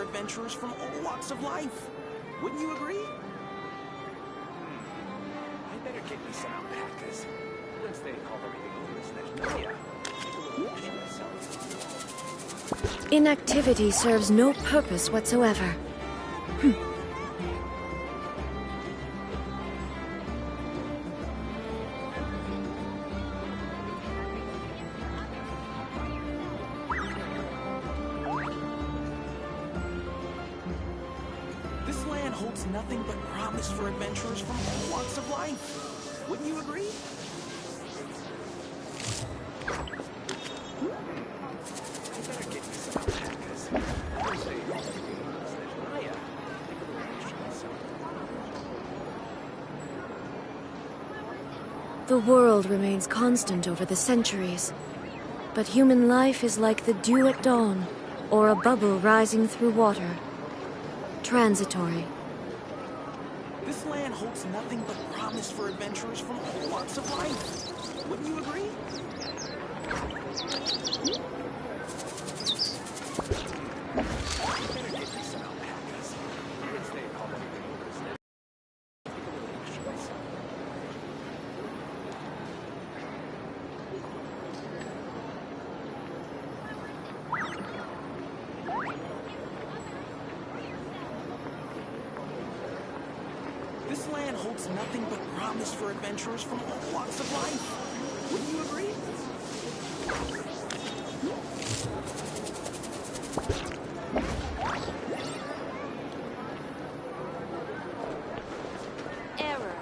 for adventurers from all walks of life. Wouldn't you agree? I better get me some alpacas. Once they haul everything over this next area, take a little picture myself. Inactivity serves no purpose whatsoever. This land holds nothing but promise for adventurers from all walks of life. Wouldn't you agree? I better get me some alpacas. Once they haul everything over this next area, take a little picture myself. The world remains constant over the centuries. But human life is like the dew at dawn, or a bubble rising through water. Transitory. This land holds nothing but promise for adventurers from all walks of life. Wouldn't you agree? I better get me some alpacas. Once they haul everything over this next take a little picture myself. This land holds nothing but promise for adventurers from all walks of life. Wouldn't you agree? Error.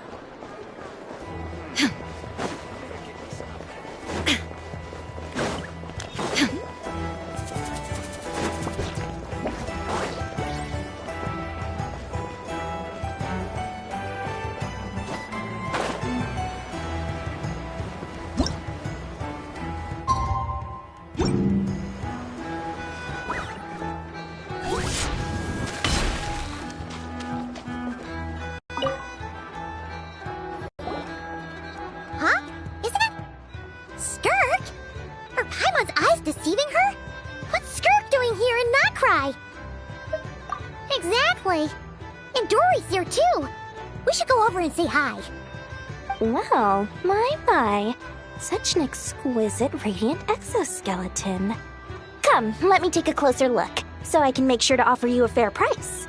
Huh? Isn't it... Skirk? Are Paimon's eyes deceiving her? What's Skirk doing here in Notcry? Exactly. And Dory's here too. We should go over and say hi. Well, my. Such an exquisite radiant exoskeleton. Come, let me take a closer look, so I can make sure to offer you a fair price.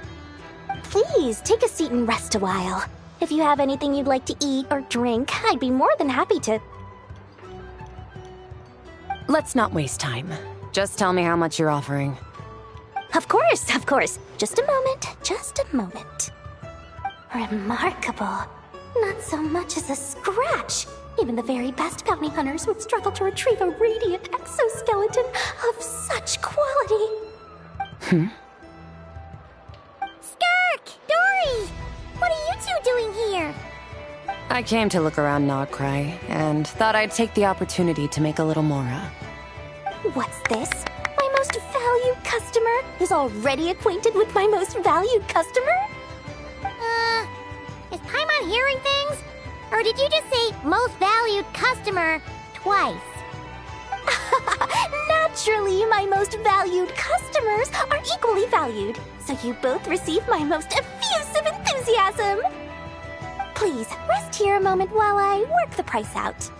Please, take a seat and rest a while. If you have anything you'd like to eat or drink, I'd be more than happy to... Let's not waste time. Just tell me how much you're offering. Of course. Just a moment. Remarkable. Not so much as a scratch. Even the very best bounty hunters would struggle to retrieve a radiant exoskeleton of such quality. Skirk! Dory! What are you two doing here? I came to look around Nogcry, and thought I'd take the opportunity to make a little mora. What's this? My most valued customer is already acquainted with my most valued customer? Is Paimon hearing things? Or did you just say most valued customer twice? Naturally, my most valued customers are equally valued, so you both receive my most effusive enthusiasm. Please, rest here a moment while I work the price out.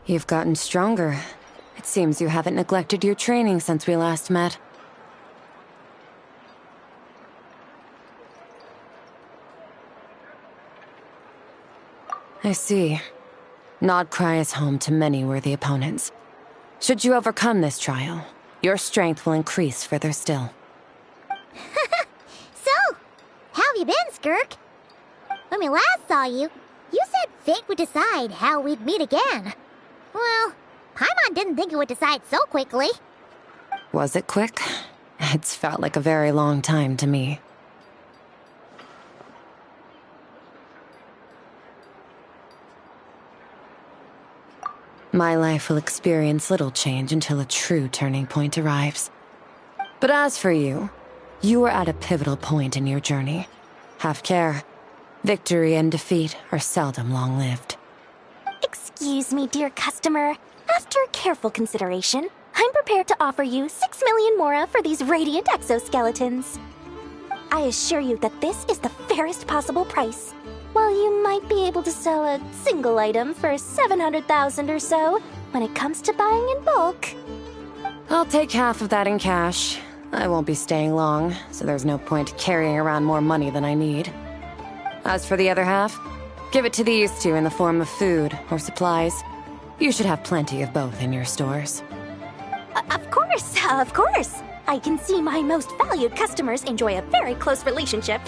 You've gotten stronger. It seems you haven't neglected your training since we last met. I see. Nodcry is home to many worthy opponents. Should you overcome this trial, your strength will increase further still. So, how have you been, Skirk? When we last saw you, you said fate would decide how we'd meet again. Well, Paimon didn't think it would decide so quickly. Was it quick? It's felt like a very long time to me. My life will experience little change until a true turning point arrives. But as for you, you are at a pivotal point in your journey. Have care. Victory and defeat are seldom long-lived. Excuse me, dear customer. After careful consideration, I'm prepared to offer you 6 million mora for these radiant exoskeletons. I assure you that this is the fairest possible price. While you might be able to sell a single item for 700,000 or so, when it comes to buying in bulk... I'll take half of that in cash. I won't be staying long, so there's no point carrying around more money than I need. As for the other half, give it to these two in the form of food or supplies. You should have plenty of both in your stores. Of course. I can see my most valued customers enjoy a very close relationship.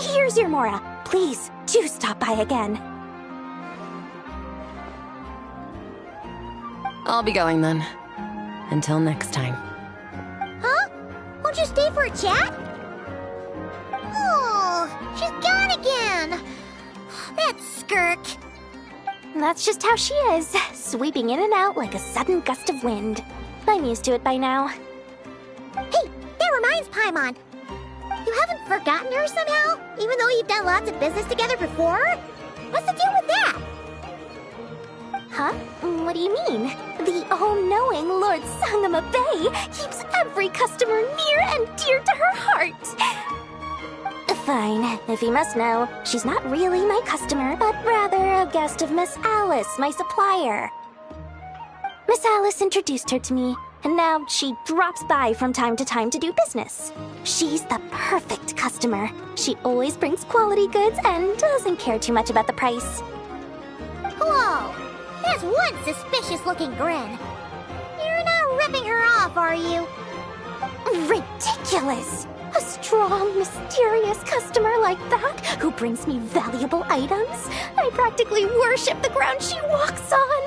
Here's your mora. Please, do stop by again. I'll be going then. Until next time. Huh? Won't you stay for a chat? Oh, she's gone again. That skirk. That's just how she is, sweeping in and out like a sudden gust of wind. I'm used to it by now. Hey, that reminds Paimon. You haven't forgotten her somehow? Even though you've done lots of business together before? What's the deal with that? Huh? What do you mean? The all-knowing Lord Sangama Bay keeps every customer near and dear to her heart. Fine, if you must know, she's not really my customer, but rather a guest of Miss Alice, my supplier. Miss Alice introduced her to me, and now she drops by from time to time to do business. She's the perfect customer. She always brings quality goods and doesn't care too much about the price. Hello. There's one suspicious-looking grin. You're not ripping her off, are you? Ridiculous! A strong, mysterious customer like that who brings me valuable items? I practically worship the ground she walks on.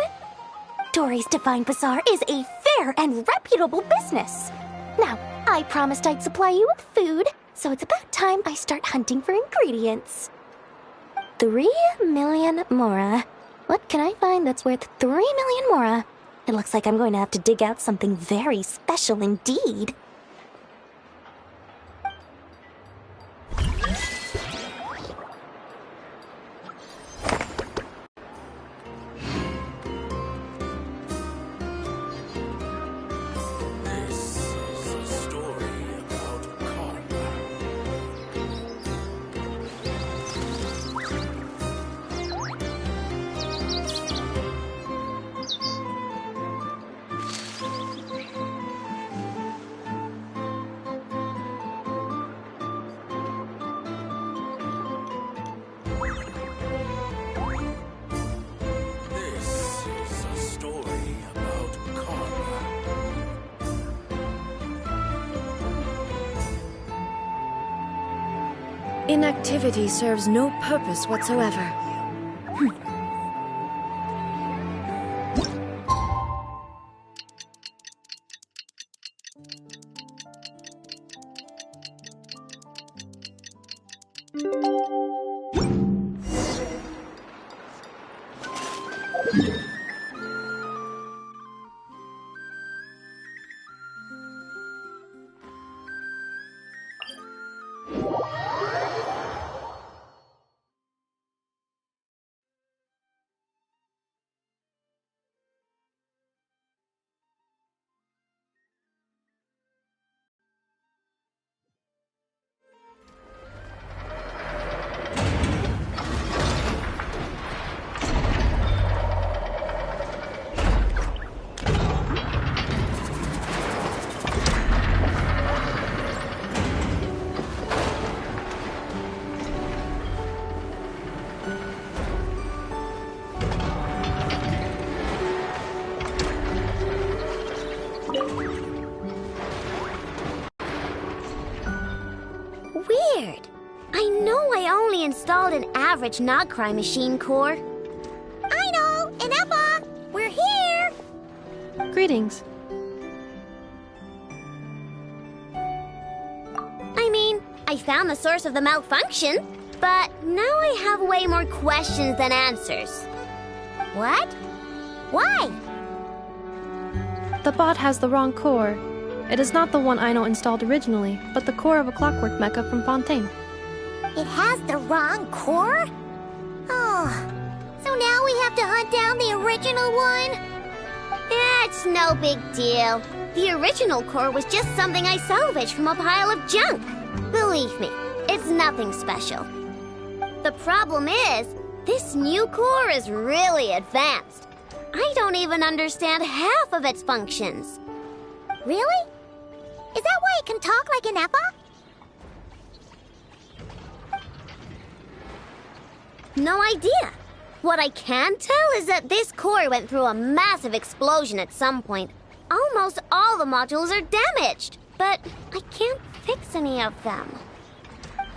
Dory's Divine Bazaar is a fair and reputable business. Now, I promised I'd supply you with food, so it's about time I start hunting for ingredients. 3 million mora. What can I find that's worth 3 million mora? It looks like I'm going to have to dig out something very special indeed. Inactivity serves no purpose whatsoever. Weird. I know I only installed an average Nogcry machine core. I know, and Emma, we're here. Greetings. I mean, I found the source of the malfunction, but now I have way more questions than answers. What? Why? The bot has the wrong core. It is not the one Aino installed originally, but the core of a clockwork mecha from Fontaine. It has the wrong core? Oh, so now we have to hunt down the original one? It's no big deal. The original core was just something I salvaged from a pile of junk. Believe me, it's nothing special. The problem is, this new core is really advanced. I don't even understand half of its functions. Really? Is that why it can talk like an Effa? No idea. What I can tell is that this core went through a massive explosion at some point. Almost all the modules are damaged, but I can't fix any of them.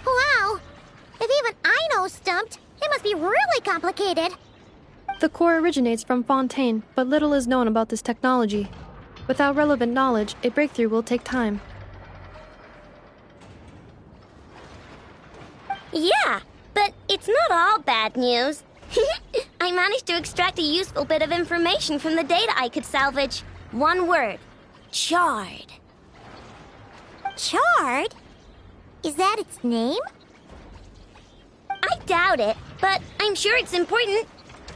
Wow! If even I know stumped, it must be really complicated. The core originates from Fontaine, but little is known about this technology. Without relevant knowledge, a breakthrough will take time. Yeah, but it's not all bad news. I managed to extract a useful bit of information from the data I could salvage. One word. Chard. Chard? Is that its name? I doubt it, but I'm sure it's important.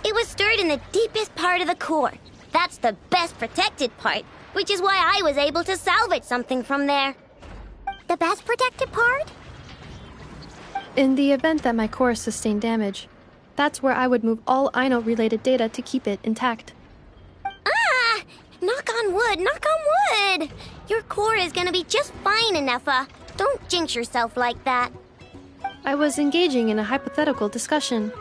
It was stored in the deepest part of the core. That's the best protected part, which is why I was able to salvage something from there. The best protected part? In the event that my core sustained damage, that's where I would move all Ino-related data to keep it intact. Ah! Knock on wood, knock on wood! Your core is gonna be just fine, Ineffa. Don't jinx yourself like that. I was engaging in a hypothetical discussion.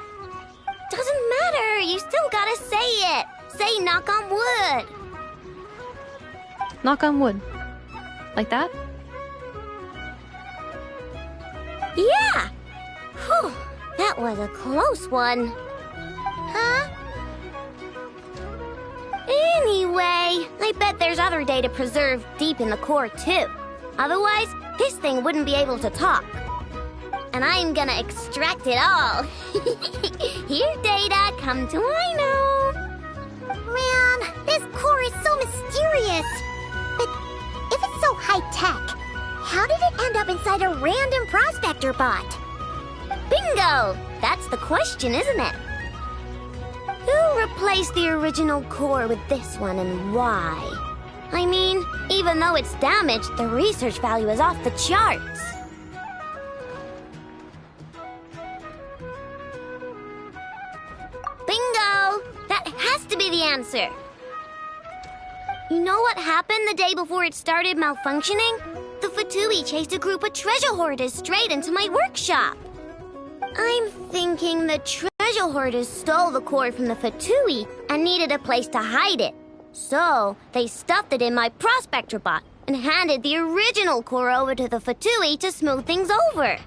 Doesn't matter, you still gotta say it. Say knock on wood. Knock on wood. Like that? Yeah! Whew, that was a close one. Huh? Anyway, I bet there's other data preserved deep in the core too. Otherwise, this thing wouldn't be able to talk. And I'm gonna extract it all. Here, data, come to Ino. Man, this core is so mysterious. But if it's so high-tech, how did it end up inside a random prospector bot? Bingo! That's the question, isn't it? Who replaced the original core with this one and why? I mean, even though it's damaged, the research value is off the charts. Bingo! That has to be the answer. You know what happened the day before it started malfunctioning? The Fatui chased a group of treasure hoarders straight into my workshop. I'm thinking the treasure hoarders stole the core from the Fatui and needed a place to hide it. So, they stuffed it in my prospector bot and handed the original core over to the Fatui to smooth things over.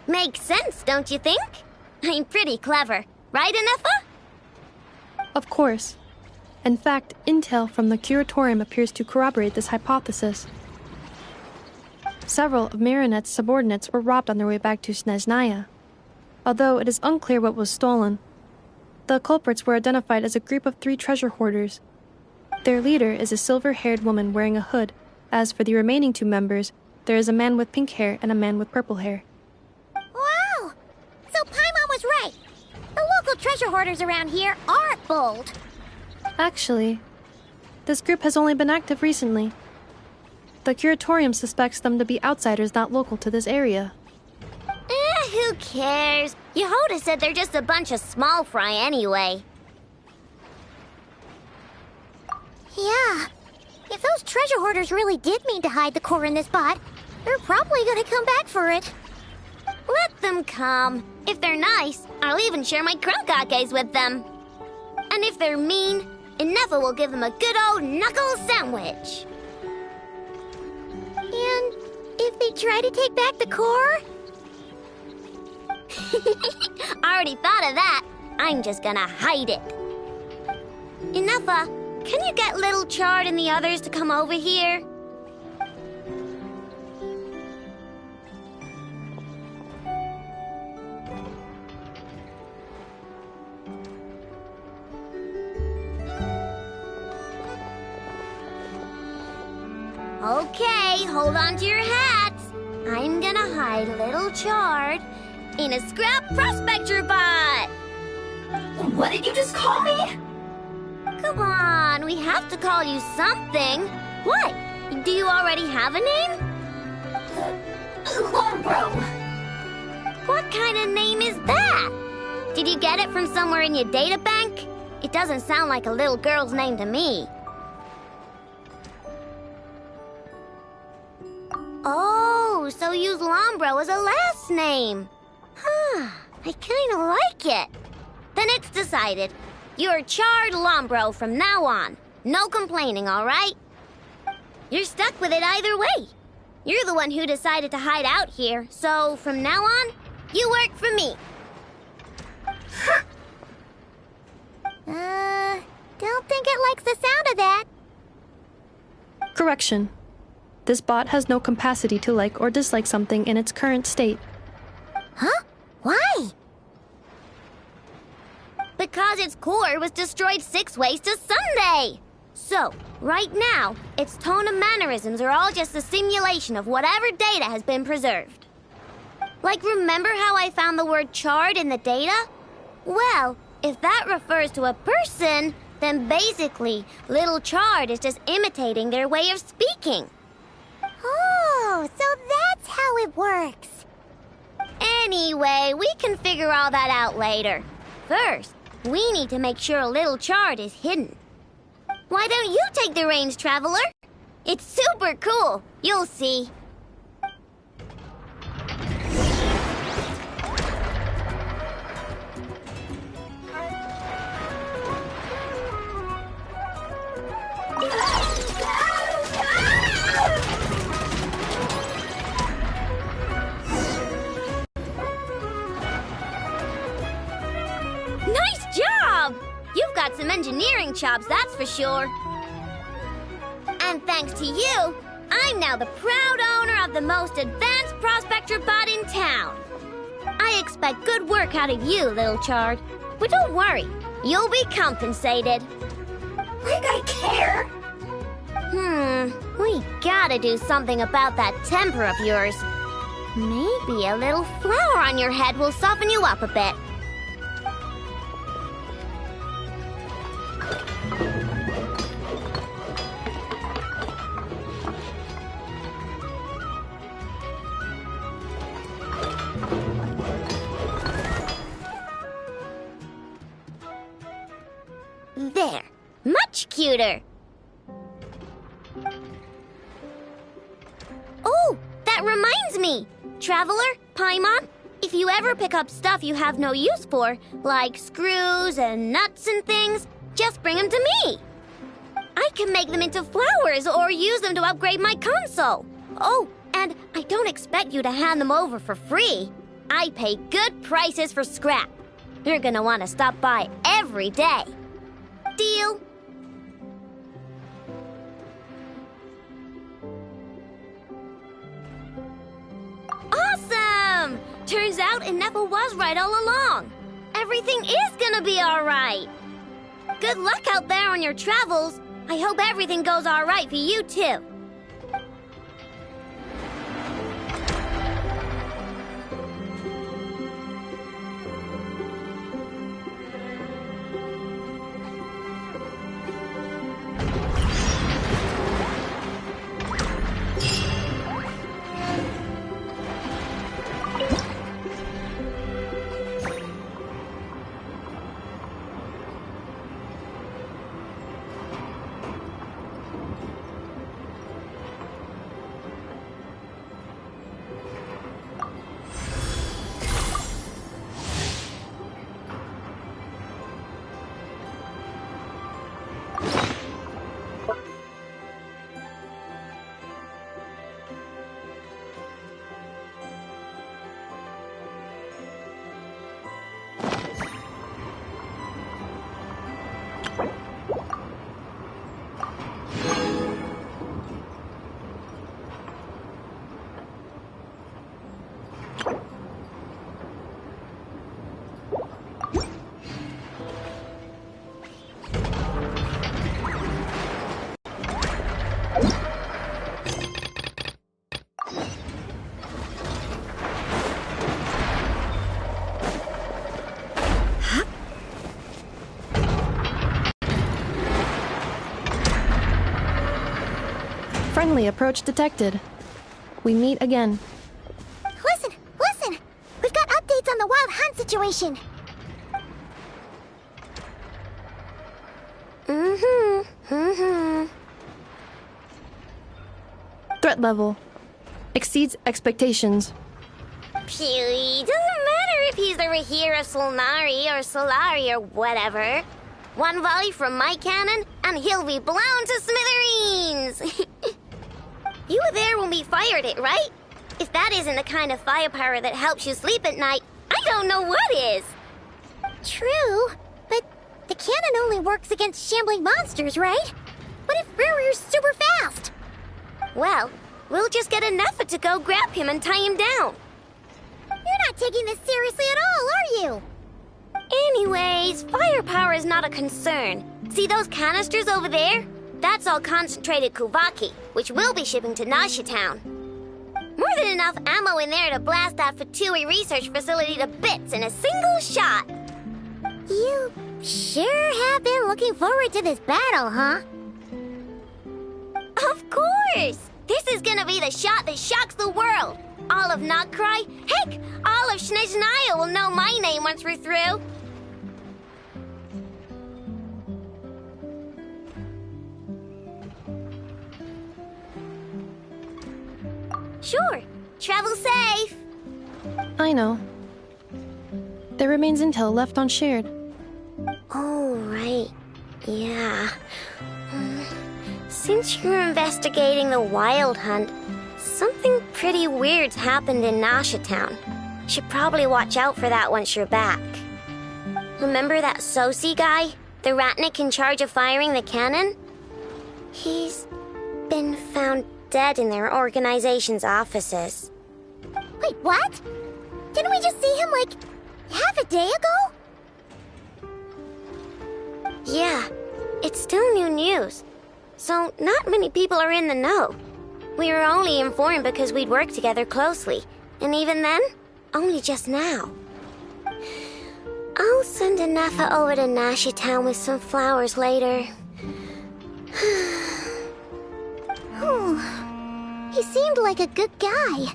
Makes sense, don't you think? I'm pretty clever, right, Ineffa? Of course. In fact, intel from the curatorium appears to corroborate this hypothesis. Several of Marinette's subordinates were robbed on their way back to Snezhnaya. Although it is unclear what was stolen, the culprits were identified as a group of 3 treasure hoarders. Their leader is a silver-haired woman wearing a hood. As for the remaining 2 members, there is a man with pink hair and a man with purple hair. Wow! So Paimon was right. The local treasure hoarders around here aren't bold. Actually, this group has only been active recently. The curatorium suspects them to be outsiders not local to this area. Who cares? Yehoda said they're just a bunch of small fry anyway. Yeah. If those treasure hoarders really did mean to hide the core in this bot, they're probably gonna come back for it. Let them come. If they're nice, I'll even share my crankakes with them. And if they're mean, Ineffa will give them a good old knuckle sandwich. And if they try to take back the core? I already thought of that. I'm just gonna hide it. Ineffa, can you get Little Chard and the others to come over here? Okay, hold on to your hats. I'm gonna hide Little Chard in a scrap prospector bot. What did you just call me? Come on, we have to call you something. What? Do you already have a name? Lombro. What kind of name is that? Did you get it from somewhere in your data bank? It doesn't sound like a little girl's name to me. Oh, so you use Lombro as a last name. Huh, I kinda like it. Then it's decided. You're Charred Lombro from now on. No complaining, all right? You're stuck with it either way. You're the one who decided to hide out here, so from now on, you work for me. Don't think it likes the sound of that. Correction. This bot has no capacity to like or dislike something in its current state. Huh? Why? Because its core was destroyed 6 ways to Sunday. So, right now, its tone and mannerisms are all just a simulation of whatever data has been preserved. Like, remember how I found the word charred in the data? Well, if that refers to a person, then basically, Little Charred is just imitating their way of speaking. Oh, so that's how it works. Anyway, we can figure all that out later. First, we need to make sure Little Charred is hidden. Why don't you take the reins, Traveler? It's super cool. You'll see. Nice job! You've got some engineering chops, that's for sure. And thanks to you, I'm now the proud owner of the most advanced prospector bot in town. I expect good work out of you, Little Charred. But don't worry, you'll be compensated. Like I care. We gotta do something about that temper of yours. Maybe a little flour on your head will soften you up a bit. There, much cuter. Oh, that reminds me. Traveler, Paimon, if you ever pick up stuff you have no use for, like screws and nuts and things, just bring them to me. I can make them into flowers or use them to upgrade my console. Oh, and I don't expect you to hand them over for free. I pay good prices for scrap. You're gonna want to stop by every day. Deal? Awesome! Turns out Ineffa was right all along. Everything is gonna be all right. Good luck out there on your travels. I hope everything goes all right for you, too. Friendly approach detected. We meet again. Listen! Listen! We've got updates on the wild hunt situation. Threat level exceeds expectations. Phew, doesn't matter if he's the Rahira Solnari or Solari or whatever. One volley from my cannon, and he'll be blown to smithereens! You were there when we fired it, right? If that isn't the kind of firepower that helps you sleep at night, I don't know what is! True, but the cannon only works against shambling monsters, right? What if Ruri's super fast? Well, we'll just get enough to go grab him and tie him down. You're not taking this seriously at all, are you? Anyways, firepower is not a concern. See those canisters over there? That's all concentrated Kuvaki, which we'll be shipping to Nasha Town. More than enough ammo in there to blast that Fatui research facility to bits in a single shot. You sure have been looking forward to this battle, huh? Of course! This is gonna be the shot that shocks the world. All of Nokrai, heck, all of Snezhnaya will know my name once we're through. Sure, travel safe. I know. There remains intel left unshared. Oh, right. Yeah. Since you're investigating the wild hunt, something pretty weird's happened in Nasha Town. Should probably watch out for that once you're back. Remember that Sosi guy? The Ratnik in charge of firing the cannon? He's been found dead in their organization's offices. Wait, what? Didn't we just see him, like, half a day ago? Yeah, it's still new news. So not many people are in the know. We were only informed because we'd worked together closely. And even then, only just now. I'll send Anafa over to Nasha Town with some flowers later. He seemed like a good guy.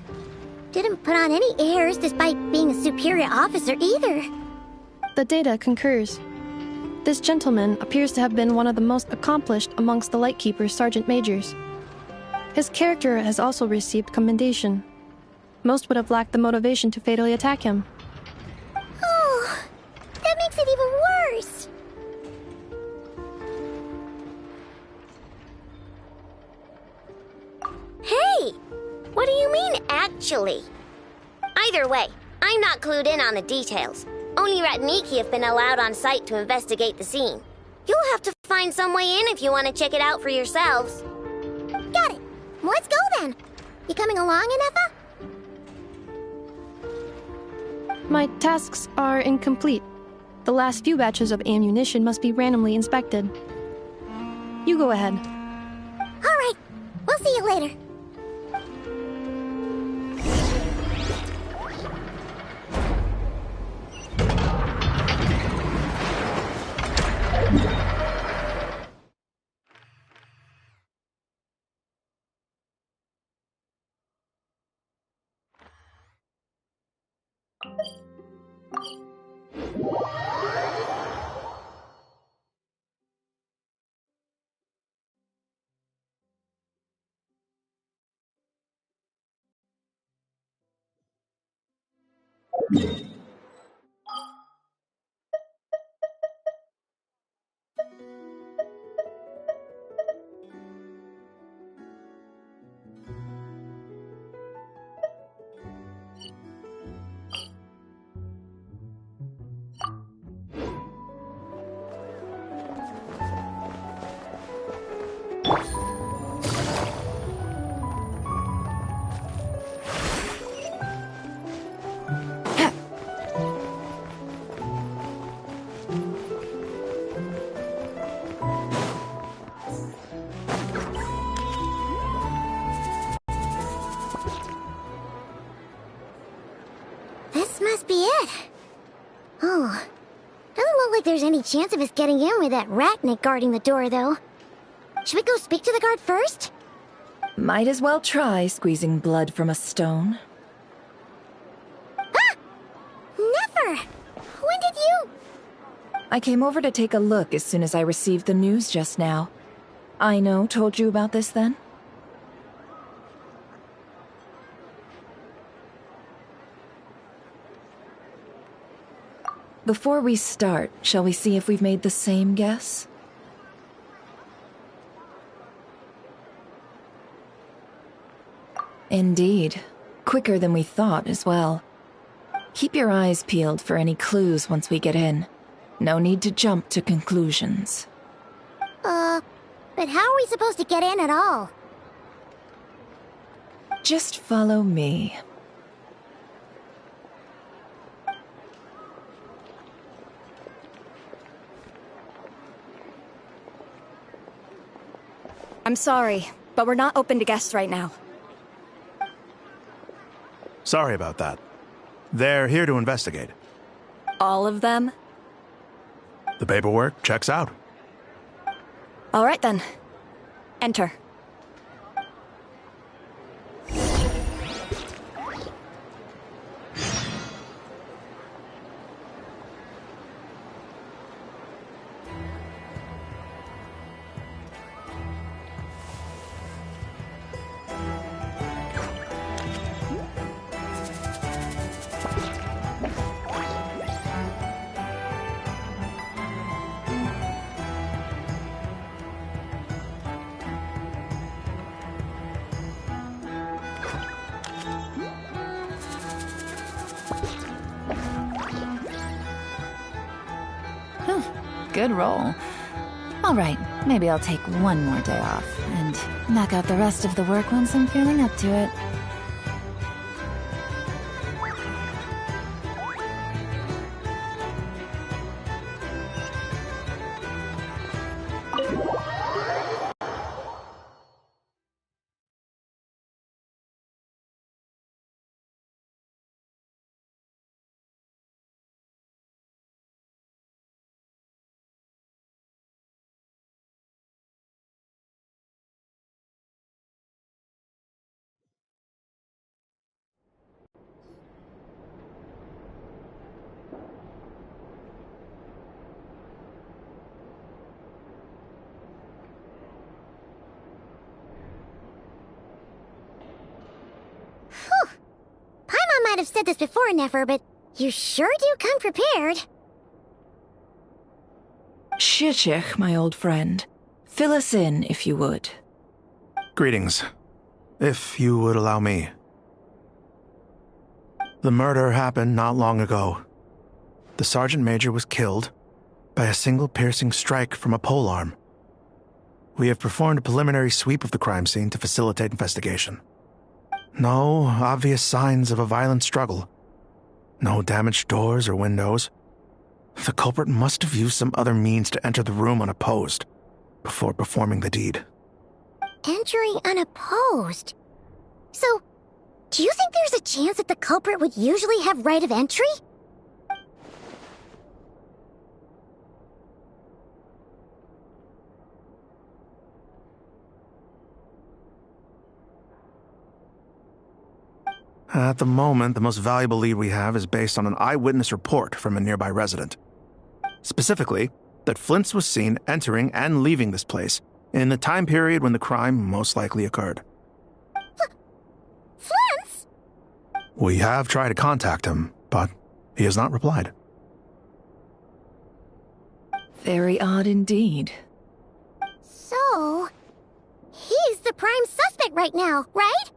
Didn't put on any airs despite being a superior officer either. The data concurs. This gentleman appears to have been one of the most accomplished amongst the Lightkeeper's sergeant majors. His character has also received commendation. Most would have lacked the motivation to fatally attack him. Oh, that makes it even worse. Hey! What do you mean, actually? Either way, I'm not clued in on the details. Only Ratniki have been allowed on site to investigate the scene. You'll have to find some way in if you want to check it out for yourselves. Got it. Let's go then. You coming along, Anafa? My tasks are incomplete. The last few batches of ammunition must be randomly inspected. You go ahead. All right. We'll see you later. This must be it. Oh, doesn't look like there's any chance of us getting in with that Ratnik guarding the door, though. Should we go speak to the guard first? Might as well try squeezing blood from a stone. Ah! Never! When did you... I came over to take a look as soon as I received the news just now. Aino told you about this then? Before we start, shall we see if we've made the same guess? Indeed. Quicker than we thought as well. Keep your eyes peeled for any clues once we get in. No need to jump to conclusions. But how are we supposed to get in at all? Just follow me. I'm sorry, but we're not open to guests right now. Sorry about that. They're here to investigate. All of them? The paperwork checks out. All right then. Enter. Good roll. All right, maybe I'll take one more day off and knock out the rest of the work once I'm feeling up to it. Whew. Paimon might have said this before, Nefer, but you sure do come prepared. Shishich, my old friend. Fill us in, if you would. Greetings. If you would allow me. The murder happened not long ago. The Sergeant Major was killed by a single piercing strike from a polearm. We have performed a preliminary sweep of the crime scene to facilitate investigation. No obvious signs of a violent struggle. No damaged doors or windows. The culprit must have used some other means to enter the room unopposed before performing the deed. Entering unopposed? So, do you think there's a chance that the culprit would usually have right of entry? At the moment, the most valuable lead we have is based on an eyewitness report from a nearby resident. Specifically, that Flint's was seen entering and leaving this place in the time period when the crime most likely occurred. Flint's? We have tried to contact him, but he has not replied. Very odd indeed. So, he's the prime suspect right now, right?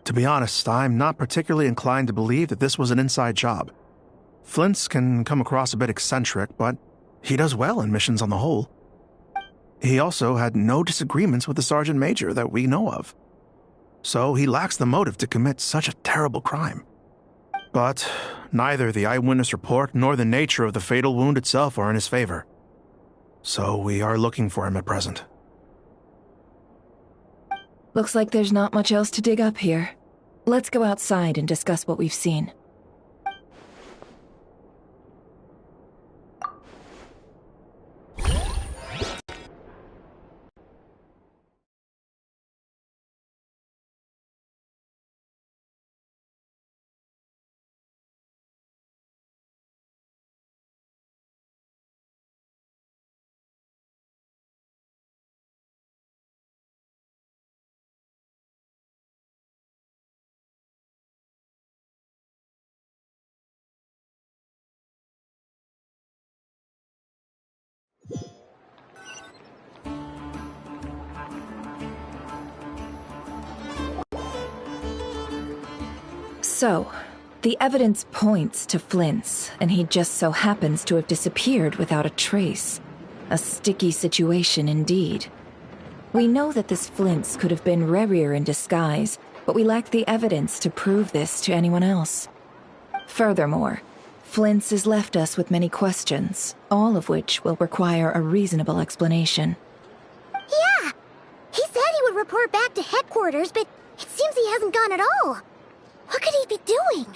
To be honest, I'm not particularly inclined to believe that this was an inside job. Flint's can come across a bit eccentric, but he does well in missions on the whole. He also had no disagreements with the Sergeant Major that we know of. So he lacks the motive to commit such a terrible crime. But neither the eyewitness report nor the nature of the fatal wound itself are in his favor. So we are looking for him at present. Looks like there's not much else to dig up here. Let's go outside and discuss what we've seen. So, the evidence points to Flint's, and he just so happens to have disappeared without a trace. A sticky situation indeed. We know that this Flint's could have been Rerir in disguise, but we lack the evidence to prove this to anyone else. Furthermore, Flint's has left us with many questions, all of which will require a reasonable explanation. Yeah! He said he would report back to headquarters, but it seems he hasn't gone at all. What could he be doing?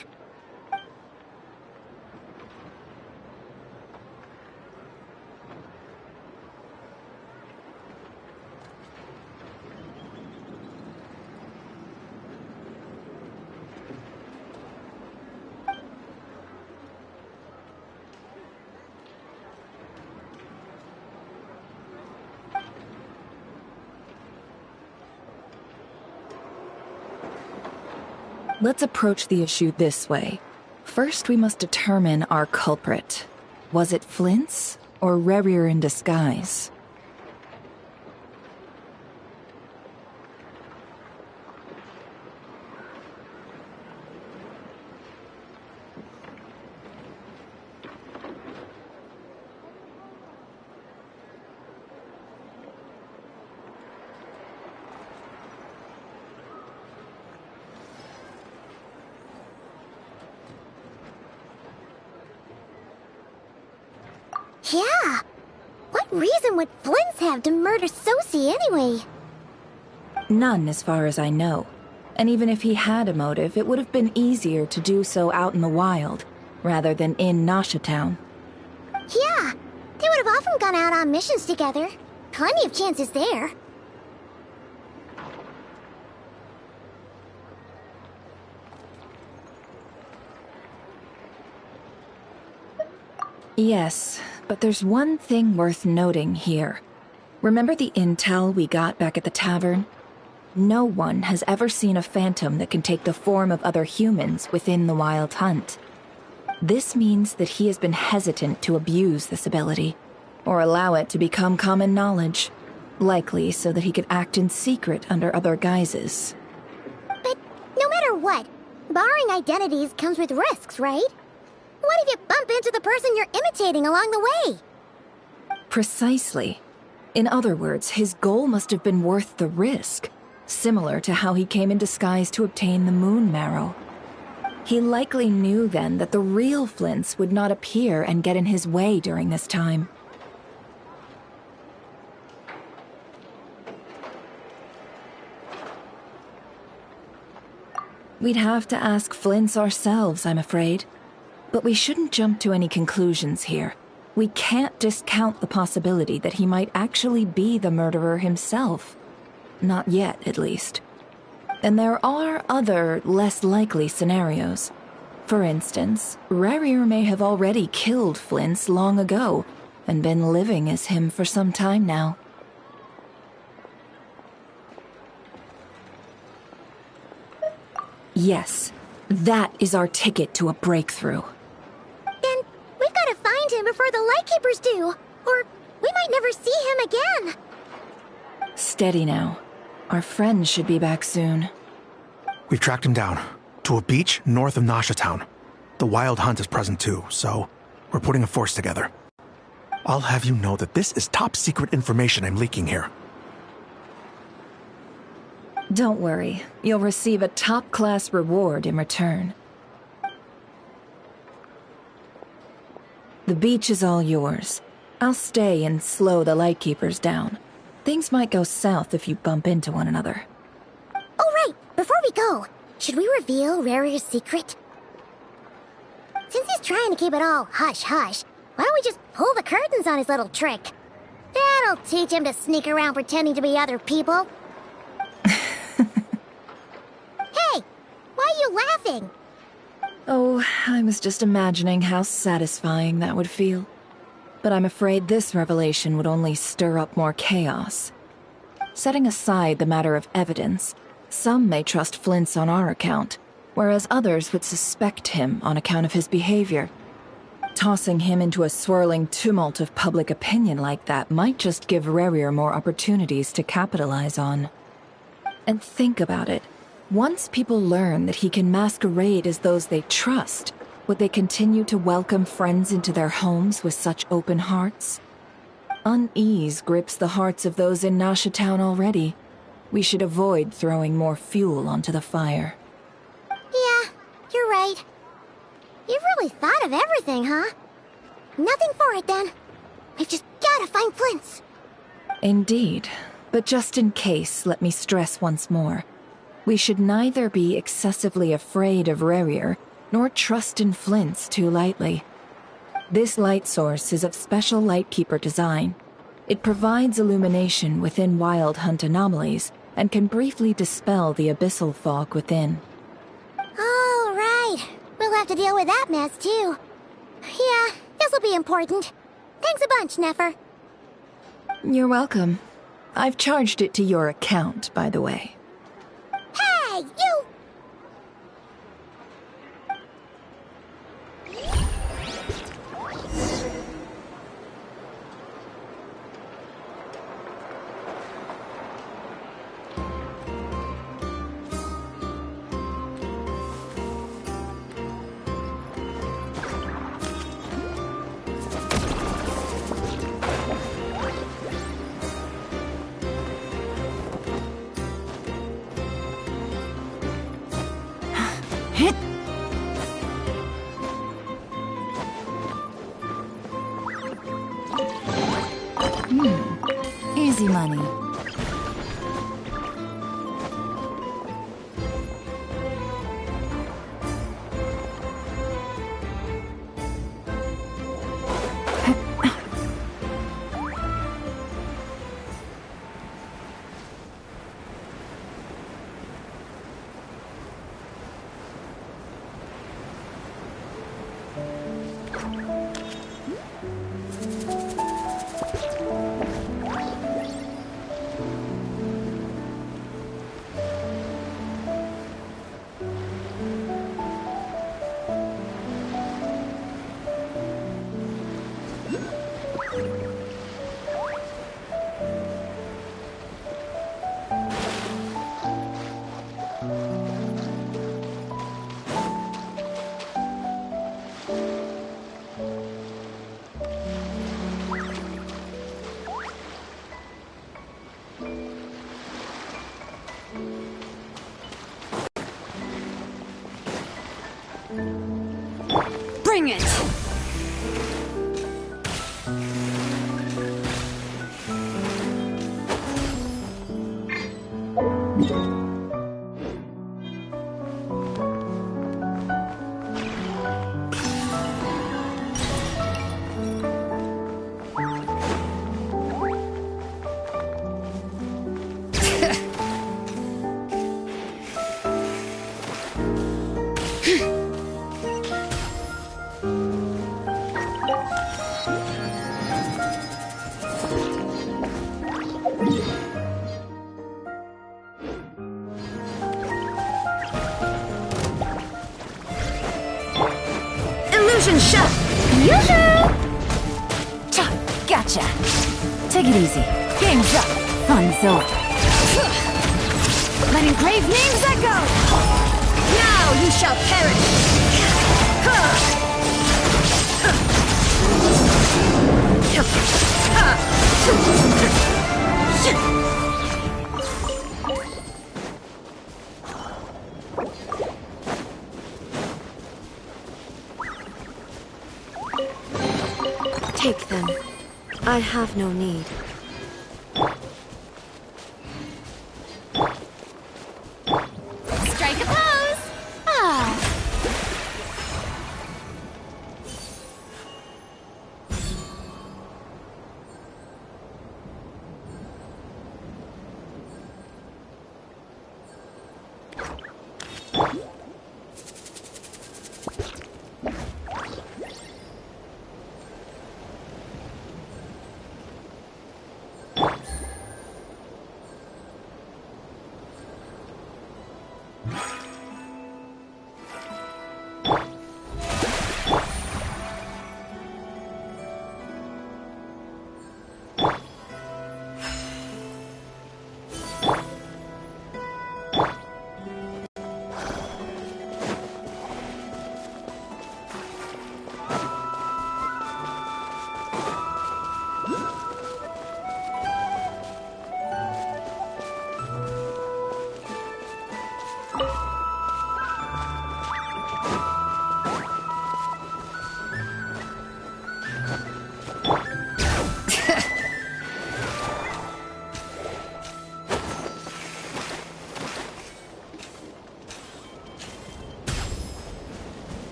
Let's approach the issue this way. First, we must determine our culprit. Was it Flint's or Rerir in disguise? Yeah! What reason would Flint's have to murder Sosie anyway? None, as far as I know. And even if he had a motive, it would have been easier to do so out in the wild, rather than in Nasha Town. Yeah! They would have often gone out on missions together. Plenty of chances there. Yes, but there's one thing worth noting here. Remember the intel we got back at the tavern? No one has ever seen a phantom that can take the form of other humans within the Wild Hunt. This means that he has been hesitant to abuse this ability, or allow it to become common knowledge, likely so that he could act in secret under other guises. But no matter what, borrowing identities comes with risks, right? What if you bump into the person you're imitating along the way? Precisely. In other words, his goal must have been worth the risk, similar to how he came in disguise to obtain the moon marrow. He likely knew then that the real Flint's would not appear and get in his way during this time. We'd have to ask Flint's ourselves, I'm afraid. But we shouldn't jump to any conclusions here. We can't discount the possibility that he might actually be the murderer himself. Not yet, at least. And there are other, less likely scenarios. For instance, Rerir may have already killed Flint's long ago, and been living as him for some time now. Yes, that is our ticket to a breakthrough. Then we've got to find him before the Lightkeepers do, or we might never see him again. Steady now. Our friend should be back soon. We've tracked him down to a beach north of Nasha Town. The Wild Hunt is present too, so we're putting a force together. I'll have you know that this is top secret information I'm leaking here. Don't worry, you'll receive a top-class reward in return. The beach is all yours. I'll stay and slow the Lightkeepers down. Things might go south if you bump into one another. Oh right, before we go, should we reveal Rerir's secret? Since he's trying to keep it all hush-hush, why don't we just pull the curtains on his little trick? That'll teach him to sneak around pretending to be other people. Hey, why are you laughing? Oh, I was just imagining how satisfying that would feel. But I'm afraid this revelation would only stir up more chaos. Setting aside the matter of evidence, some may trust Flint's on our account, whereas others would suspect him on account of his behavior. Tossing him into a swirling tumult of public opinion like that might just give Rerir more opportunities to capitalize on. And think about it. Once people learn that he can masquerade as those they trust, would they continue to welcome friends into their homes with such open hearts? Unease grips the hearts of those in Nasha Town already. We should avoid throwing more fuel onto the fire. Yeah, you're right. You've really thought of everything, huh? Nothing for it, then. We've just gotta find Flint's. Indeed. But just in case, let me stress once more. We should neither be excessively afraid of Rarier, nor trust in Flint's too lightly. This light source is of special Lightkeeper design. It provides illumination within Wild Hunt anomalies, and can briefly dispel the abyssal fog within. Oh, right. We'll have to deal with that mess, too. Yeah, this'll be important. Thanks a bunch, Nefer. You're welcome. I've charged it to your account, by the way. Hey, you! Easy money. Bring it! Illusion shot! Yoo-hoo! Gotcha! Take it easy. Game's up. Fun's over. Let engraved names echo! Now you shall Take them. I have no need. Strike a pose! Ah.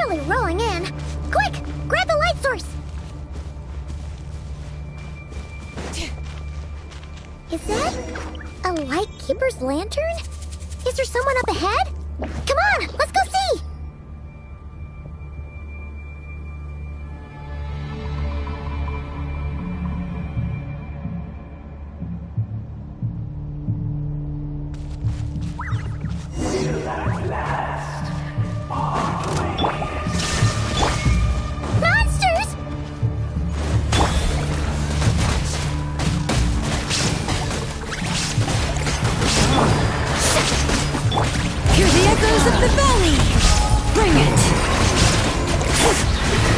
really rolling in. Quick, grab the light source. Is that a lightkeeper's lantern? Is there someone up ahead? Come on, let's go see! Monsters! Hear the echoes of the valley! Bring it!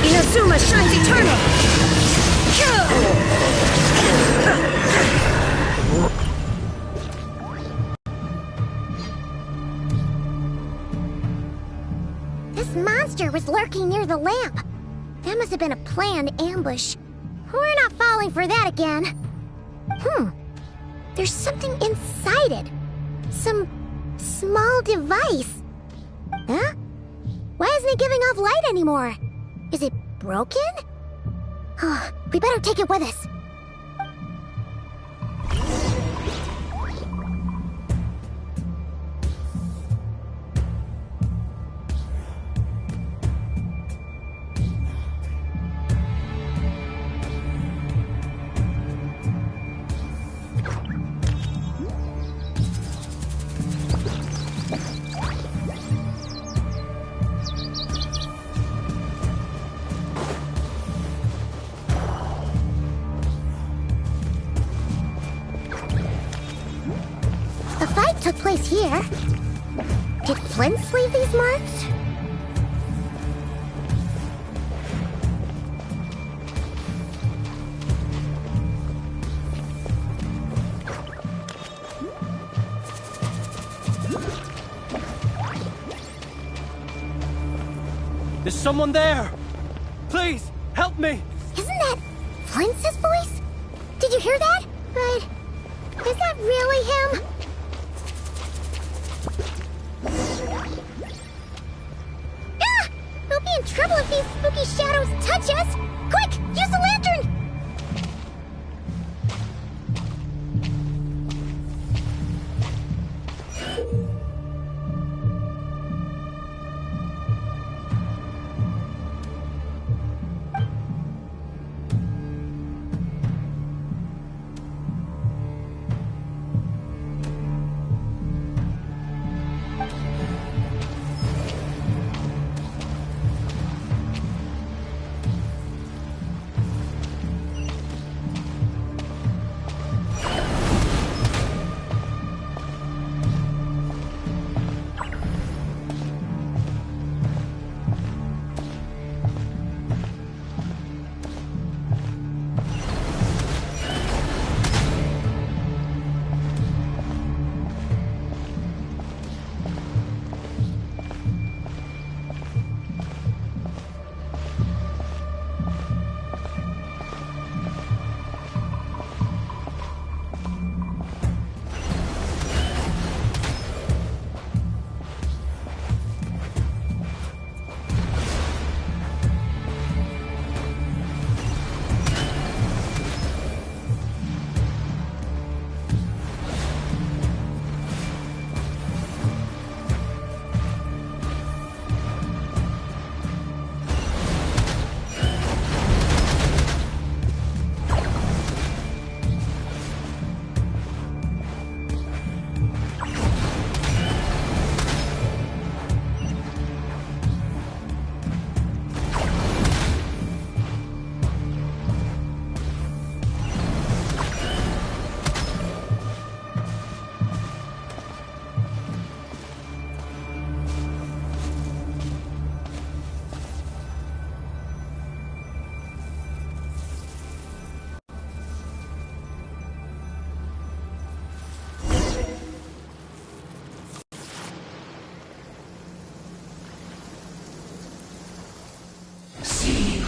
Inazuma shines eternal! This monster was lurking near the lamp. That must have been a planned ambush. We're not falling for that again. There's something inside it. Some small device. Huh? Why isn't it giving off light anymore? Is it broken? Oh, we better take it with us. The fight took place here. Did Flint leave these marks? There's someone there! Please, help me! Isn't that Flint's voice? Did you hear that? But is that really him? Ah! We'll be in trouble if these spooky shadows touch us! Quick, use the lantern!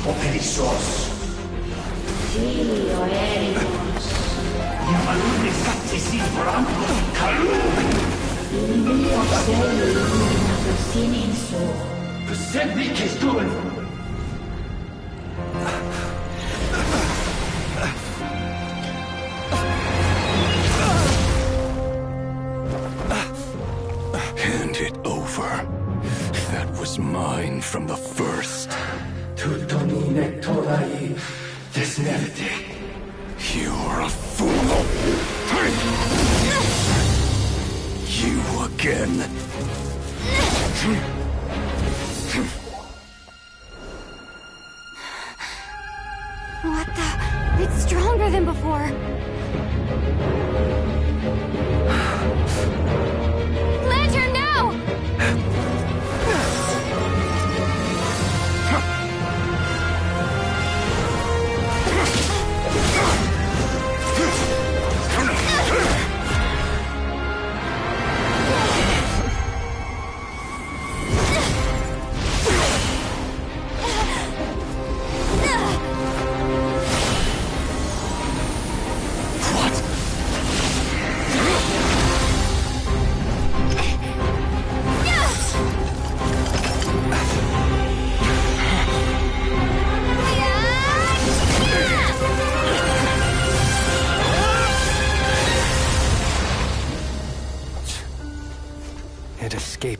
Operissos. Filio Ericos. Yamalune Sattesi Franco Kalu. Filio Seli Illuminato Sininso. Send me Kistulen! Hand it over. That was mine from the first. Tutonine torai desnerte. You're a fool. You again. What the? It's stronger than before. Lantern, now!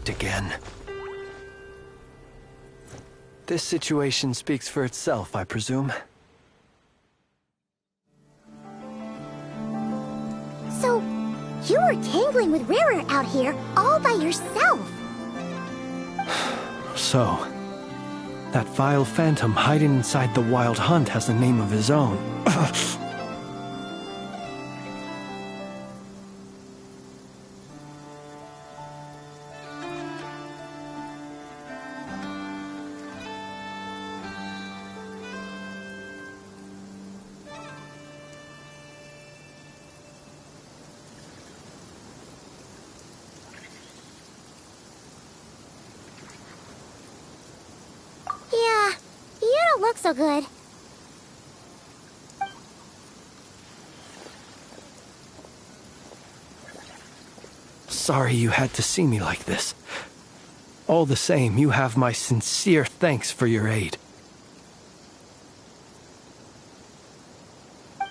Again. This situation speaks for itself, I presume. So, you were tangling with Rarer out here all by yourself. So, that vile phantom hiding inside the Wild Hunt has a name of his own. Yeah, you don't look so good. Sorry you had to see me like this. All the same, you have my sincere thanks for your aid.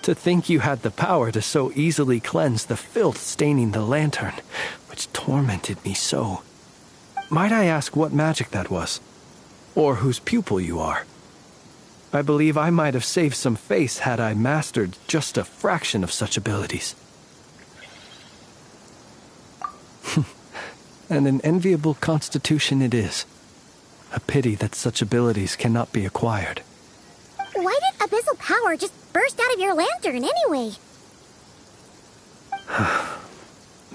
To think you had the power to so easily cleanse the filth staining the lantern, which tormented me so. Might I ask what magic that was? Or whose pupil you are? I believe I might have saved some face had I mastered just a fraction of such abilities. And an enviable constitution it is. A pity that such abilities cannot be acquired. Why did abyssal power just burst out of your lantern anyway?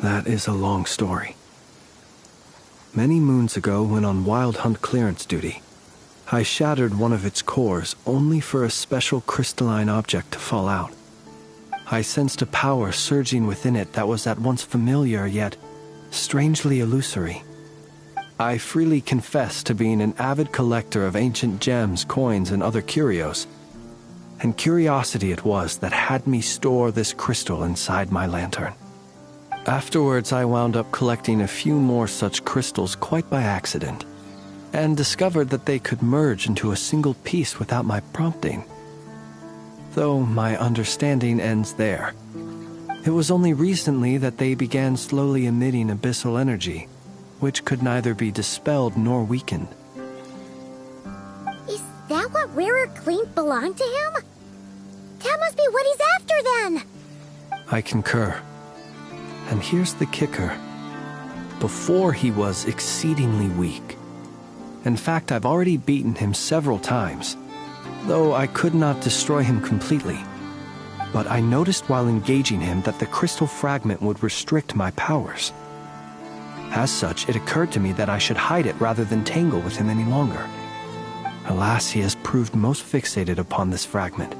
That is a long story. Many moons ago, when on Wild Hunt clearance duty, I shattered one of its cores only for a special crystalline object to fall out. I sensed a power surging within it that was at once familiar yet strangely illusory. I freely confess to being an avid collector of ancient gems, coins, and other curios. And curiosity it was that had me store this crystal inside my lantern. Afterwards, I wound up collecting a few more such crystals quite by accident, and discovered that they could merge into a single piece without my prompting. Though my understanding ends there. It was only recently that they began slowly emitting abyssal energy, which could neither be dispelled nor weakened. Is that what Rarer claimed belonged to him? That must be what he's after then! I concur. And here's the kicker. Before he was exceedingly weak. In fact, I've already beaten him several times, though I could not destroy him completely. But I noticed while engaging him that the crystal fragment would restrict my powers. As such, it occurred to me that I should hide it rather than tangle with him any longer. Alas, he has proved most fixated upon this fragment.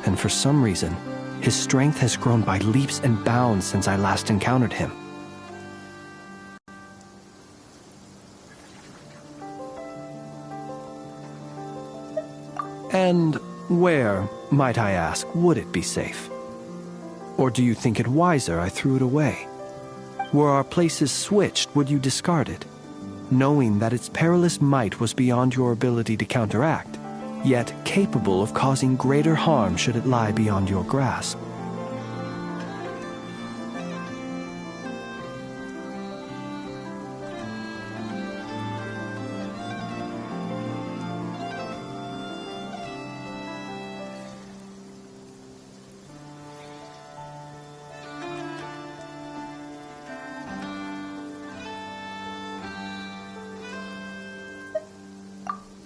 And for some reason, his strength has grown by leaps and bounds since I last encountered him. And where, might I ask, would it be safe? Or do you think it wiser I threw it away? Were our places switched, would you discard it? knowing that its perilous might was beyond your ability to counteract, yet capable of causing greater harm should it lie beyond your grasp.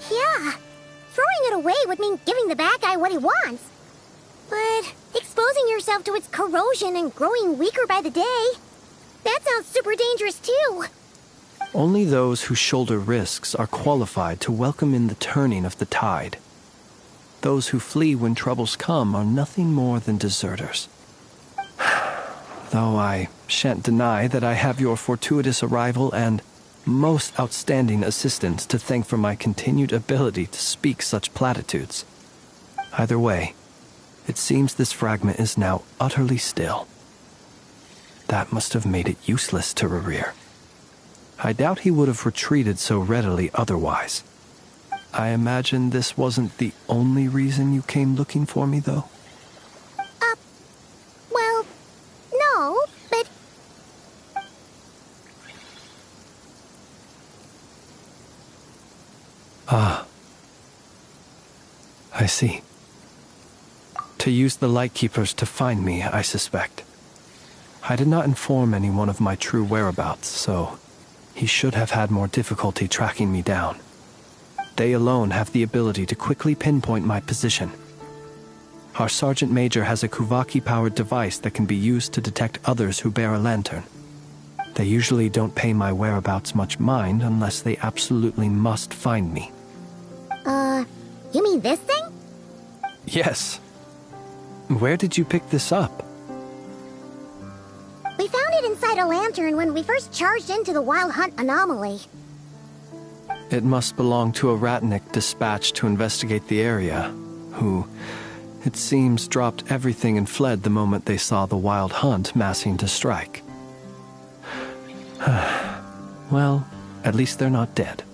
Yeah, throwing it away would mean giving the bad guy what he wants. But exposing yourself to its corrosion and growing weaker by the day, that sounds super dangerous too. Only those who shoulder risks are qualified to welcome in the turning of the tide. Those who flee when troubles come are nothing more than deserters. Though I shan't deny that I have your fortuitous arrival and most outstanding assistance to thank for my continued ability to speak such platitudes. Either way, it seems this fragment is now utterly still. That must have made it useless to Rerir. I doubt he would have retreated so readily otherwise. I imagine this wasn't the only reason you came looking for me, though? Well, no, but... Ah. I see. To use the Lightkeepers to find me, I suspect. I did not inform anyone of my true whereabouts, so he should have had more difficulty tracking me down. They alone have the ability to quickly pinpoint my position. Our Sergeant Major has a Kuvaki-powered device that can be used to detect others who bear a lantern. They usually don't pay my whereabouts much mind unless they absolutely must find me. You mean this thing? Yes. Where did you pick this up? We found it inside a lantern when we first charged into the Wild Hunt anomaly. It must belong to a Ratnik dispatched to investigate the area, who, it seems, dropped everything and fled the moment they saw the Wild Hunt massing to strike. Well, at least they're not dead.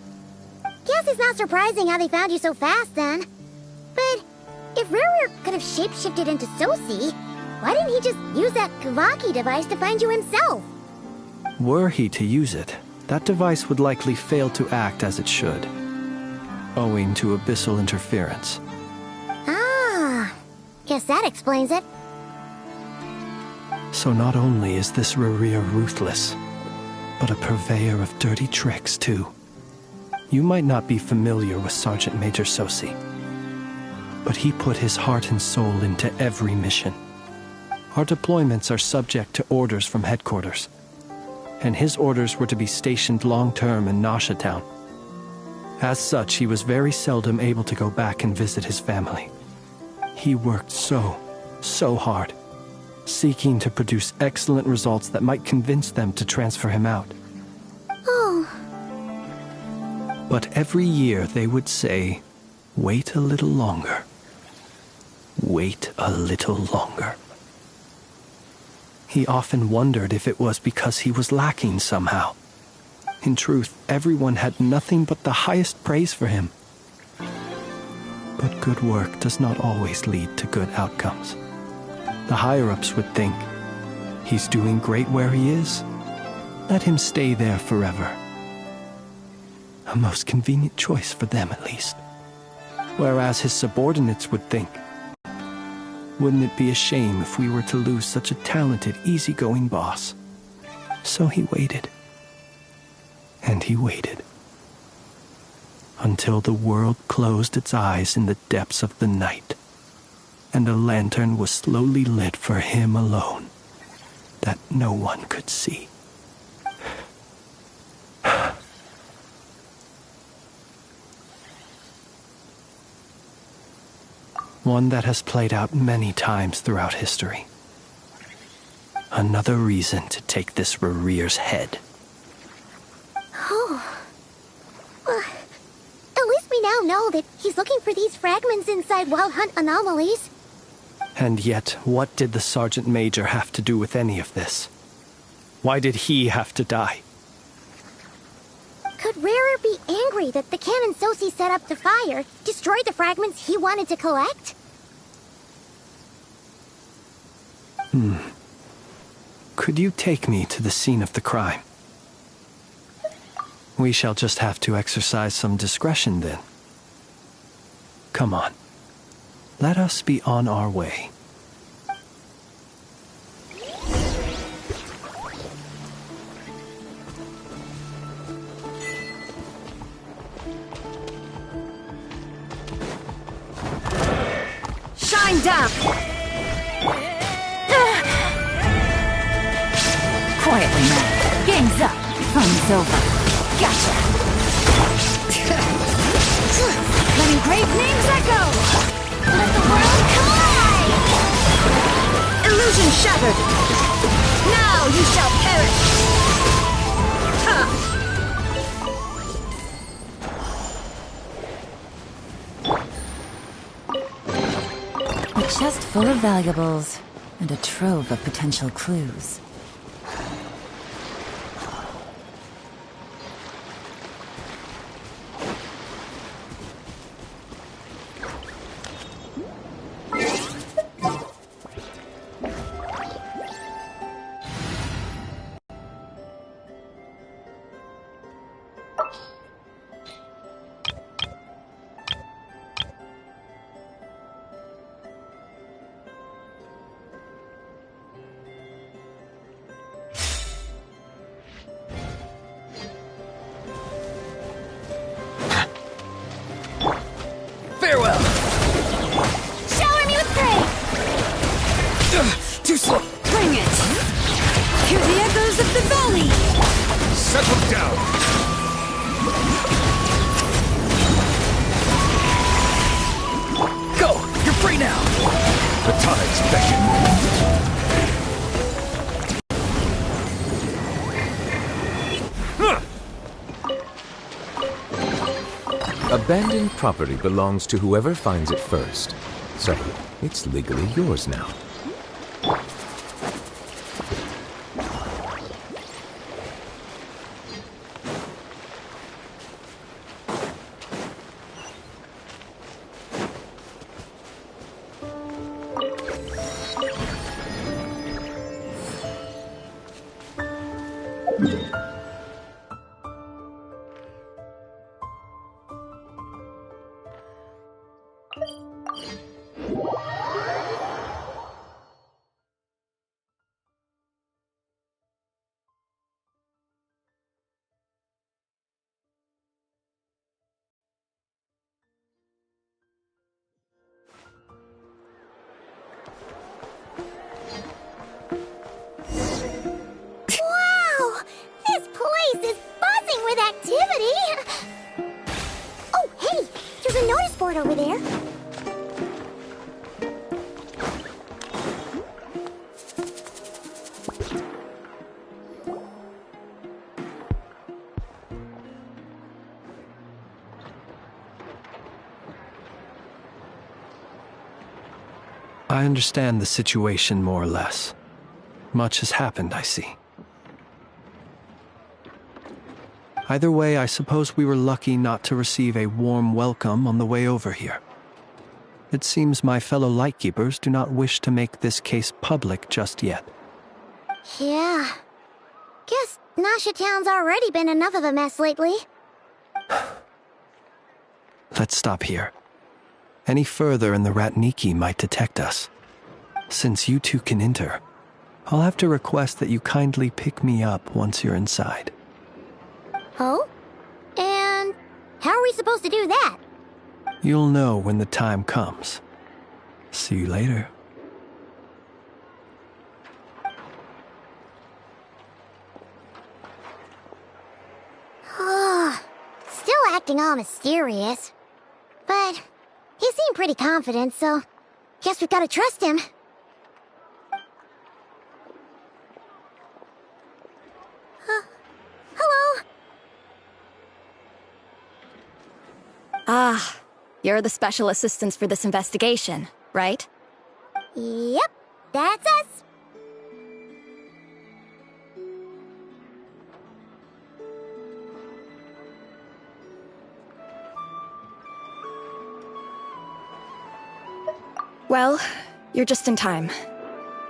Guess it's not surprising how they found you so fast, then. But if Rerir could have shapeshifted into Sosi, why didn't he just use that Kuvaki device to find you himself? Were he to use it, that device would likely fail to act as it should, owing to abyssal interference. Ah, guess that explains it. So not only is this Rerir ruthless, but a purveyor of dirty tricks, too. You might not be familiar with Sergeant Major Sosi, but he put his heart and soul into every mission. Our deployments are subject to orders from headquarters, and his orders were to be stationed long-term in Nasha Town. As such, he was very seldom able to go back and visit his family. He worked so hard, seeking to produce excellent results that might convince them to transfer him out. Oh. But every year they would say, "Wait a little longer. Wait a little longer." He often wondered if it was because he was lacking somehow. In truth, everyone had nothing but the highest praise for him. But good work does not always lead to good outcomes. The higher-ups would think, he's doing great where he is. Let him stay there forever. A most convenient choice for them, at least. Whereas his subordinates would think, wouldn't it be a shame if we were to lose such a talented, easygoing boss? So he waited. And he waited. Until the world closed its eyes in the depths of the night, and a lantern was slowly lit for him alone, that no one could see. One that has played out many times throughout history. Another reason to take this Rerir's head. Oh. Well, at least we now know that he's looking for these fragments inside Wild Hunt anomalies. And yet, what did the Sergeant Major have to do with any of this? Why did he have to die? Could Rare be angry that the cannon Sosi set up to fire destroyed the fragments he wanted to collect? Could you take me to the scene of the crime? We shall just have to exercise some discretion then. Come on. Let us be on our way. Shine down! Quietly now. Game's up. Fun's over. Gotcha. Letting great names echo! Let the world collide! Illusion shattered! Now you shall perish! Ha! A chest full of valuables and a trove of potential clues. Farewell! Shower me with praise! Too slow! Bring it! Hear the echoes of the valley! Settle down! Go! You're free now! The tides beckon. Abandoned property belongs to whoever finds it first. So, it's legally yours now. Wow! This place is buzzing with activity! Oh, hey! There's a notice board over there. I understand the situation more or less. Much has happened, I see. Either way, I suppose we were lucky not to receive a warm welcome on the way over here. It seems my fellow Lightkeepers do not wish to make this case public just yet. Yeah. Guess Nasha Town's already been enough of a mess lately. Let's stop here. Any further and the Ratniki might detect us. Since you two can enter, I'll have to request that you kindly pick me up once you're inside. Oh? And how are we supposed to do that? You'll know when the time comes. See you later. Still acting all mysterious. But he seemed pretty confident, so guess we've gotta trust him. Hello? Ah, you're the special assistants for this investigation, right? Yep, that's us. Well, you're just in time.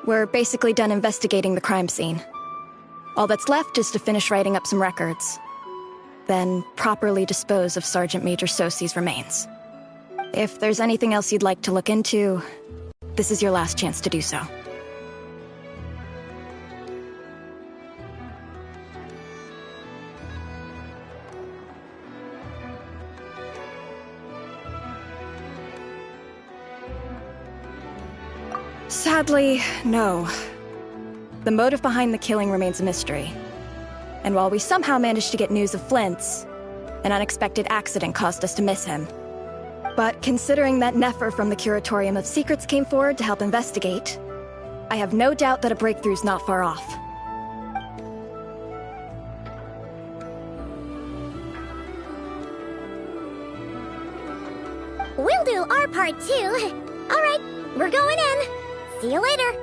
We're basically done investigating the crime scene. All that's left is to finish writing up some records. Then properly dispose of Sergeant Major Sosie's remains. If there's anything else you'd like to look into, this is your last chance to do so. Sadly, no. The motive behind the killing remains a mystery. And while we somehow managed to get news of Flint's, an unexpected accident caused us to miss him. But considering that Nefer from the Curatorium of Secrets came forward to help investigate, I have no doubt that a breakthrough's not far off. We'll do our part too. All right, we're going in. See you later.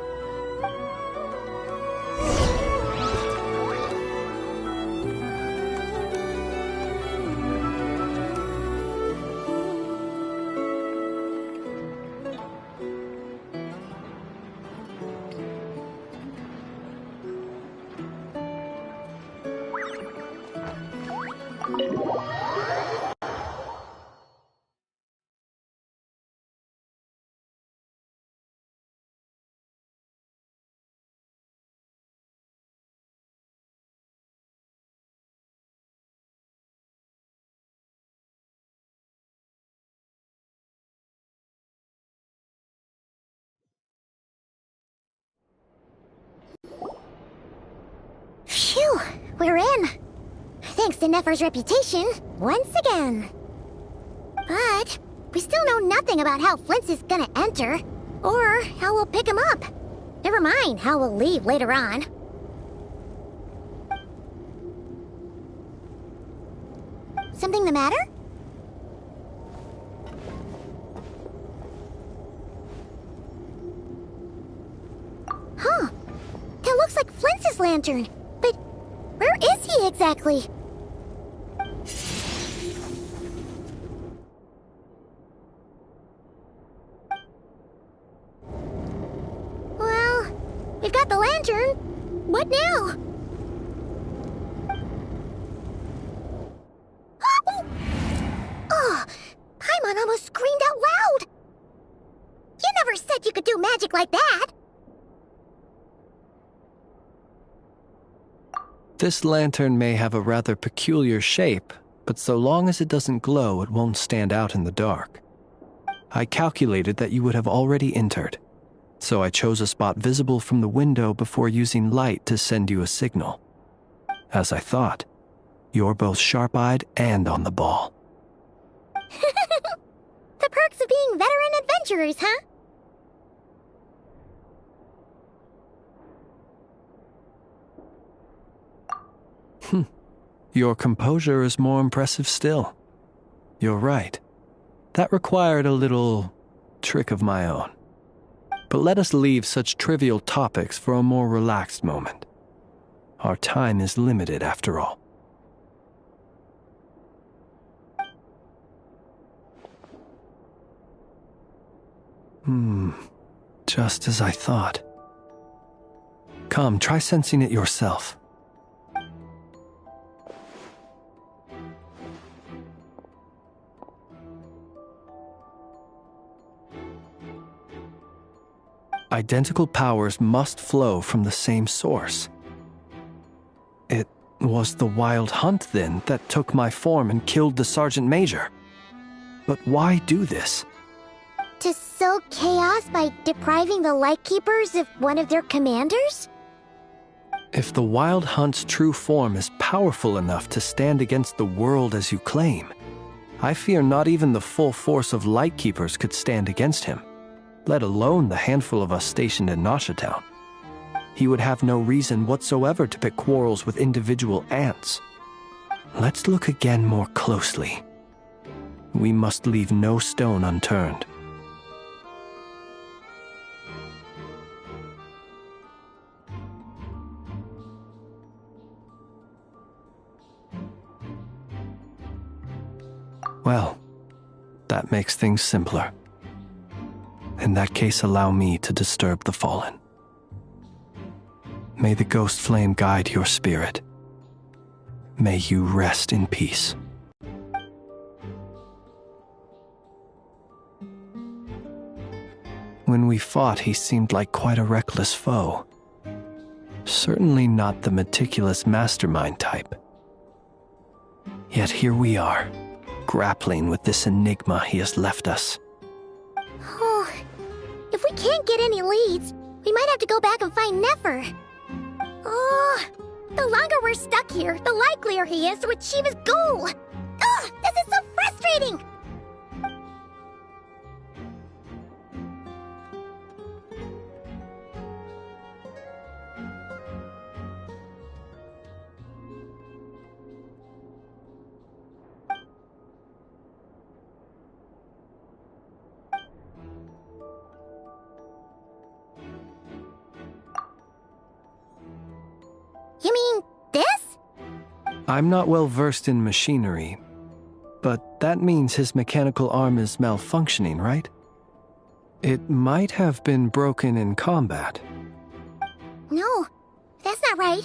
Phew, we're in. Thanks to Nefer's reputation, once again. But we still know nothing about how Flint's is gonna enter, or how we'll pick him up. Never mind how we'll leave later on. Something the matter? Huh. That looks like Flint's lantern. But where is he exactly? Well, we've got the lantern. What now? Oh, Paimon almost screamed out loud. You never said you could do magic like that. This lantern may have a rather peculiar shape, but so long as it doesn't glow, it won't stand out in the dark. I calculated that you would have already entered, so I chose a spot visible from the window before using light to send you a signal. As I thought, you're both sharp-eyed and on the ball. The perks of being veteran adventurers, huh? Your composure is more impressive still. You're right. That required a little trick of my own. But let us leave such trivial topics for a more relaxed moment. Our time is limited after all. Just as I thought. Come, try sensing it yourself. Identical powers must flow from the same source. It was the Wild Hunt, then, that took my form and killed the Sergeant Major. But why do this? To sow chaos by depriving the Lightkeepers of one of their commanders? If the Wild Hunt's true form is powerful enough to stand against the world as you claim, I fear not even the full force of Lightkeepers could stand against him, let alone the handful of us stationed in Nasha Town. He would have no reason whatsoever to pick quarrels with individual ants. Let's look again more closely. We must leave no stone unturned. Well, that makes things simpler. In that case, allow me to disturb the fallen. May the ghost flame guide your spirit. May you rest in peace. When we fought, he seemed like quite a reckless foe. Certainly not the meticulous mastermind type. Yet here we are, grappling with this enigma he has left us. Oh, if we can't get any leads, we might have to go back and find Nefer. Oh, the longer we're stuck here, the likelier he is to achieve his goal. Ugh, this is so frustrating! You mean this? I'm not well versed in machinery, but that means his mechanical arm is malfunctioning, right? It might have been broken in combat. No, that's not right.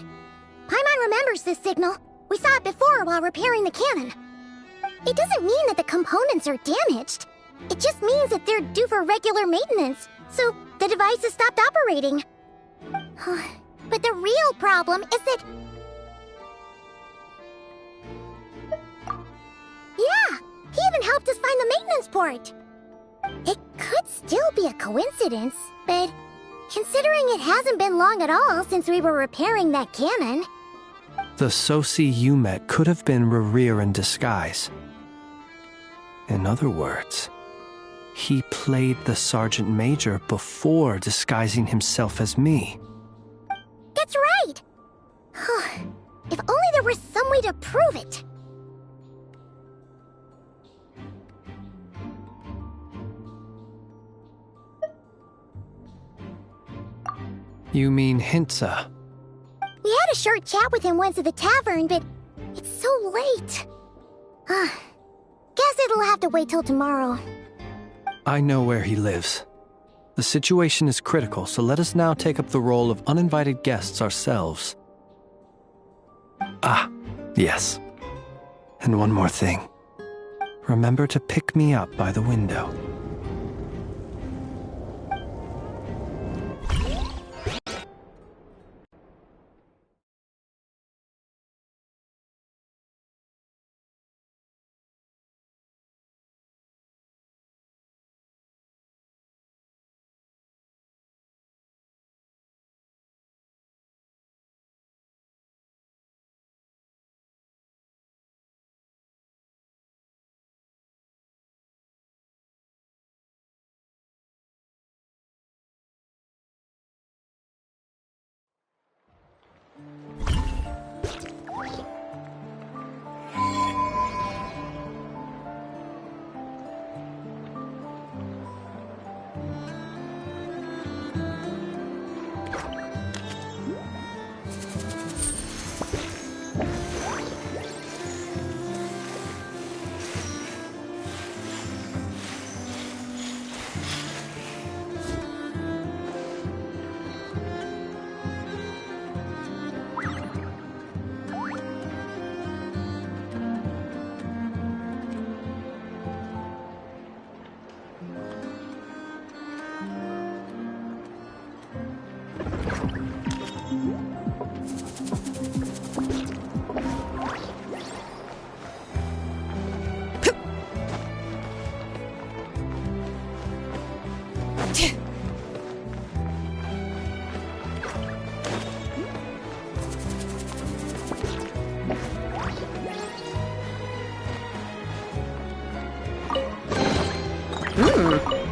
Paimon remembers this signal. We saw it before while repairing the cannon. It doesn't mean that the components are damaged. It just means that they're due for regular maintenance, so the device has stopped operating. But the real problem is that... Yeah, he even helped us find the maintenance port. It could still be a coincidence, but considering it hasn't been long at all since we were repairing that cannon... The Sosi you met could have been Rerir in disguise. In other words, he played the Sergeant Major before disguising himself as me. That's right! If only there were some way to prove it! You mean Hintsa? We had a short chat with him once at the tavern, but it's so late. Guess it'll have to wait till tomorrow. I know where he lives. The situation is critical, so let us now take up the role of uninvited guests ourselves. Ah, yes. And one more thing. Remember to pick me up by the window.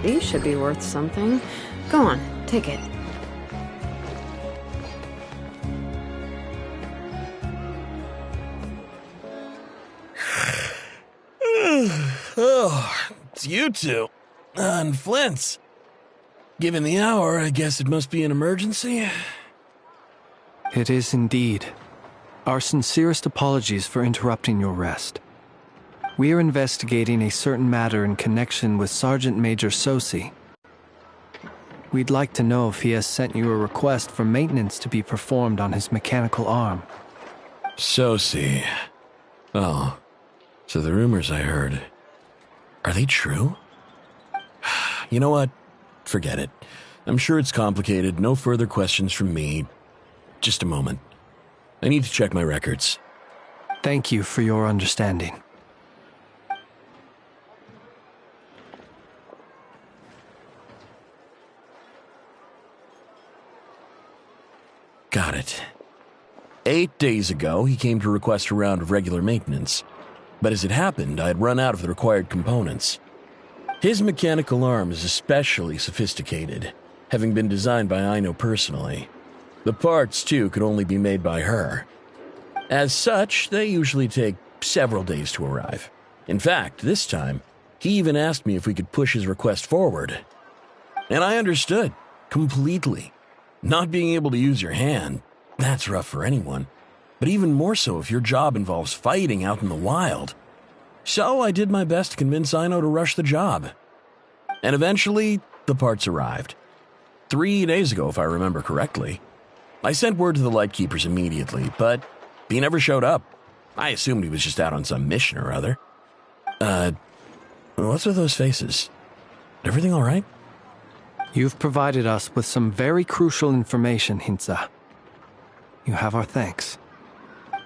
These should be worth something. Go on, take it. Oh, it's you two. And Flint's. Given the hour, I guess it must be an emergency. It is indeed. Our sincerest apologies for interrupting your rest. We are investigating a certain matter in connection with Sergeant Major Sosi. We'd like to know if he has sent you a request for maintenance to be performed on his mechanical arm. See. Oh, so the rumors I heard, are they true? You know what? Forget it. I'm sure it's complicated. No further questions from me. Just a moment. I need to check my records. Thank you for your understanding. Got it. 8 days ago, he came to request a round of regular maintenance. But as it happened, I had run out of the required components. His mechanical arm is especially sophisticated, having been designed by Aino personally. The parts, too, could only be made by her. As such, they usually take several days to arrive. In fact, this time, he even asked me if we could push his request forward. And I understood, completely. Not being able to use your hand, that's rough for anyone. But even more so if your job involves fighting out in the wild. So I did my best to convince Aino to rush the job. And eventually, the parts arrived. 3 days ago, if I remember correctly. I sent word to the Lightkeepers immediately, but he never showed up. I assumed he was just out on some mission or other. What's with those faces? Everything all right? You've provided us with some very crucial information, Hintsa. You have our thanks.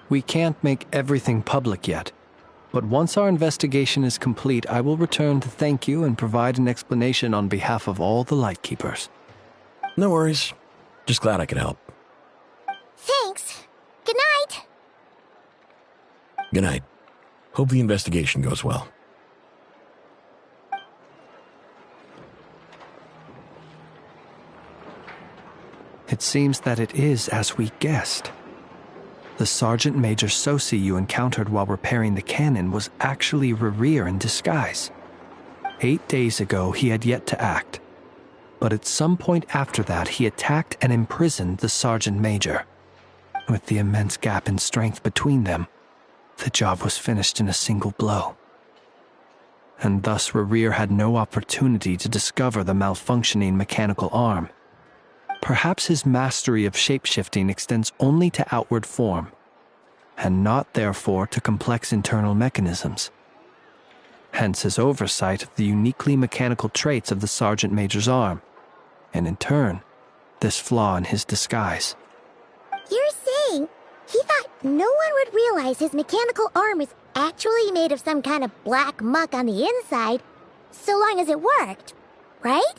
We can't make everything public yet, but once our investigation is complete, I will return to thank you and provide an explanation on behalf of all the Lightkeepers. No worries. Just glad I could help. Thanks. Good night. Good night. Hope the investigation goes well. It seems that it is as we guessed. The Sergeant Major Sosi you encountered while repairing the cannon was actually Rerir in disguise. 8 days ago, he had yet to act. But at some point after that, he attacked and imprisoned the Sergeant Major. With the immense gap in strength between them, the job was finished in a single blow. And thus Rerir had no opportunity to discover the malfunctioning mechanical arm. Perhaps his mastery of shapeshifting extends only to outward form, and not therefore to complex internal mechanisms. Hence his oversight of the uniquely mechanical traits of the Sergeant Major's arm, and in turn, this flaw in his disguise. You're saying he thought no one would realize his mechanical arm is actually made of some kind of black muck on the inside, so long as it worked, right?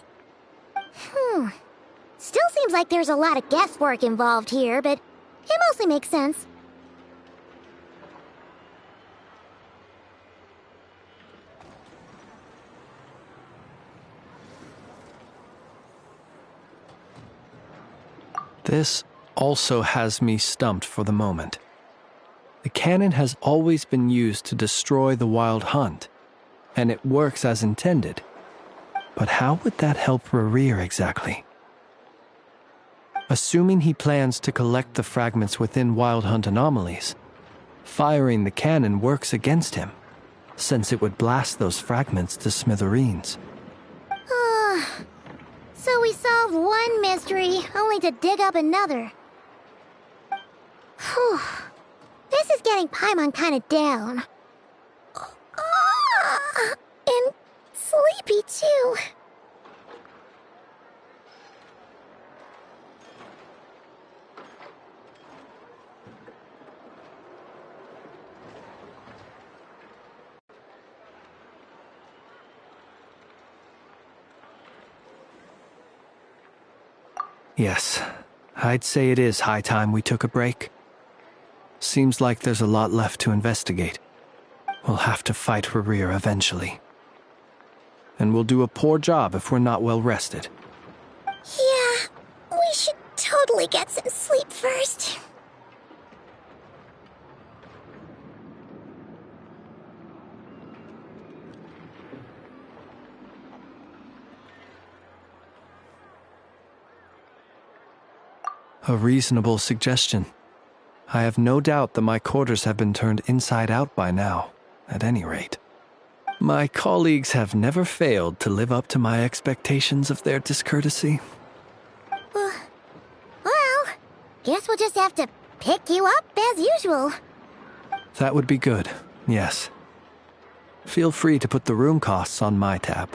Still seems like there's a lot of guesswork involved here, but it mostly makes sense. This also has me stumped for the moment. The cannon has always been used to destroy the wild hunt, and it works as intended. But how would that help Rerir exactly? Assuming he plans to collect the fragments within wild hunt anomalies, firing the cannon works against him, since it would blast those fragments to smithereens. So we solved one mystery, only to dig up another. Whew. This is getting Paimon kind of down. And sleepy, too. Yes, I'd say it is high time we took a break. Seems like there's a lot left to investigate. We'll have to fight Rerir eventually. And we'll do a poor job if we're not well rested. Yeah, we should totally get some sleep first. A reasonable suggestion. I have no doubt that my quarters have been turned inside out by now, at any rate. My colleagues have never failed to live up to my expectations of their discourtesy. Guess we'll just have to pick you up as usual. That would be good, yes. Feel free to put the room costs on my tab.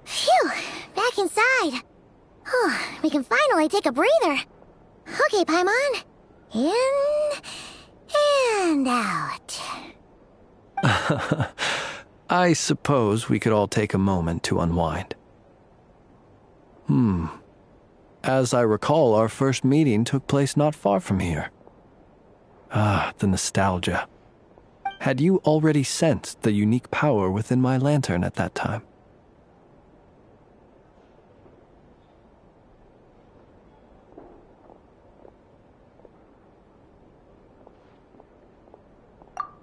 Phew, back inside. We can finally take a breather. Okay, Paimon. In and out. I suppose we could all take a moment to unwind. As I recall, our first meeting took place not far from here. Ah, the nostalgia. Had you already sensed the unique power within my lantern at that time?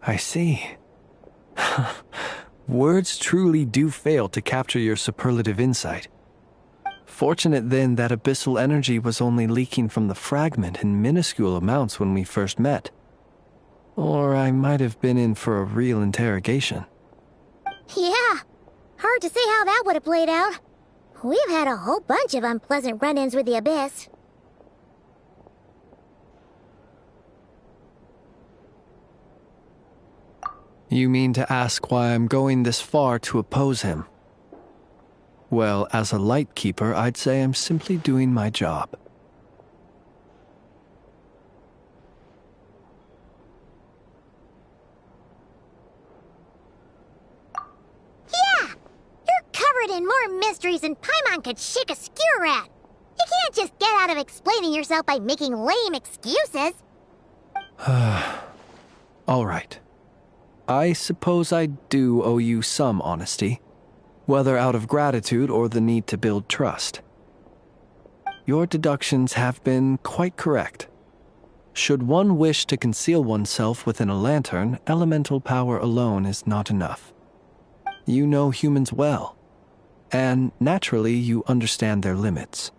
I see. Words truly do fail to capture your superlative insight. Fortunate then that abyssal energy was only leaking from the fragment in minuscule amounts when we first met. Or I might have been in for a real interrogation. Yeah, hard to say how that would have played out. We've had a whole bunch of unpleasant run-ins with the Abyss. You mean to ask why I'm going this far to oppose him? Well, as a light keeper, I'd say I'm simply doing my job. Yeah! You're covered in more mysteries than Paimon could shake a skewer at. You can't just get out of explaining yourself by making lame excuses. All right. I suppose I do owe you some honesty, whether out of gratitude or the need to build trust. Your deductions have been quite correct. Should one wish to conceal oneself within a lantern, elemental power alone is not enough. You know humans well, and naturally you understand their limits.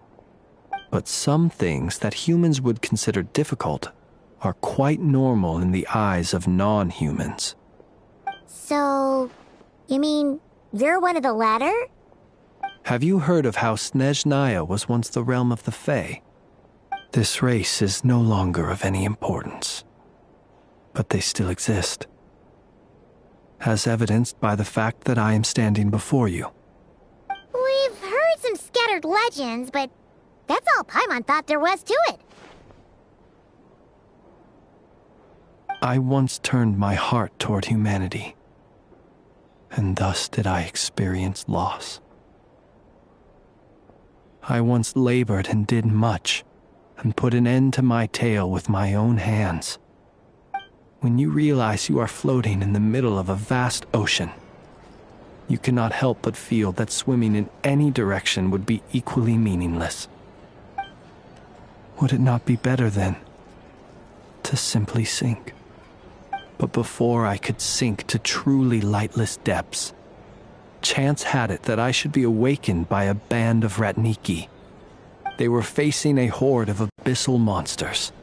But some things that humans would consider difficult are quite normal in the eyes of non-humans. So, you mean you're one of the latter? Have you heard of how Snezhnaya was once the realm of the Fae? This race is no longer of any importance, but they still exist, as evidenced by the fact that I am standing before you. We've heard some scattered legends, but that's all Paimon thought there was to it. I once turned my heart toward humanity, and thus did I experience loss. I once labored and did much, and put an end to my tale with my own hands. When you realize you are floating in the middle of a vast ocean, you cannot help but feel that swimming in any direction would be equally meaningless. Would it not be better, then, to simply sink? But before I could sink to truly lightless depths, chance had it that I should be awakened by a band of Ratniki. They were facing a horde of abyssal monsters,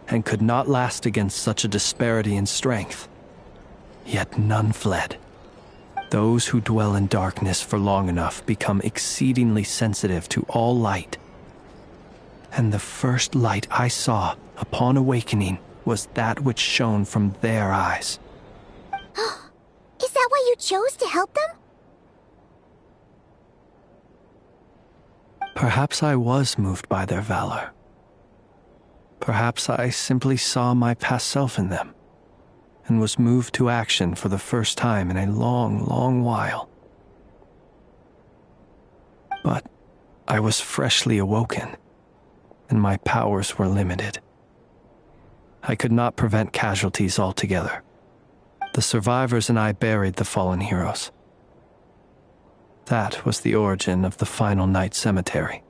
and could not last against such a disparity in strength. Yet none fled. Those who dwell in darkness for long enough become exceedingly sensitive to all light. And the first light I saw upon awakening was that which shone from their eyes. Is that why you chose to help them? Perhaps I was moved by their valor. Perhaps I simply saw my past self in them, and was moved to action for the first time in a long, long while. But I was freshly awoken, and my powers were limited. I could not prevent casualties altogether. The survivors and I buried the fallen heroes. That was the origin of the final night cemetery.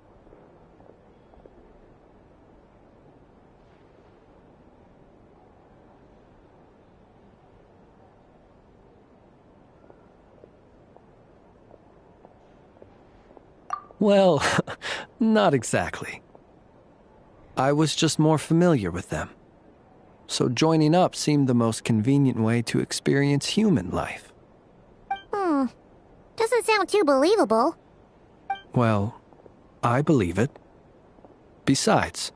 Well, not exactly. I was just more familiar with them. So joining up seemed the most convenient way to experience human life. Doesn't sound too believable. Well, I believe it. Besides,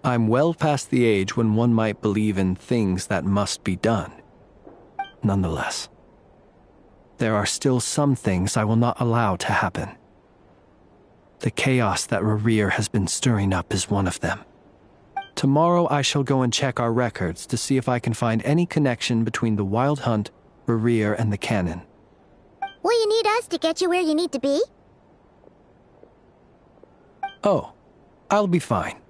I'm well past the age when one might believe in things that must be done. Nonetheless, there are still some things I will not allow to happen. The chaos that Rerir has been stirring up is one of them. Tomorrow I shall go and check our records to see if I can find any connection between the Wild Hunt, Rerir, and the Canon. Will you need us to get you where you need to be? Oh, I'll be fine.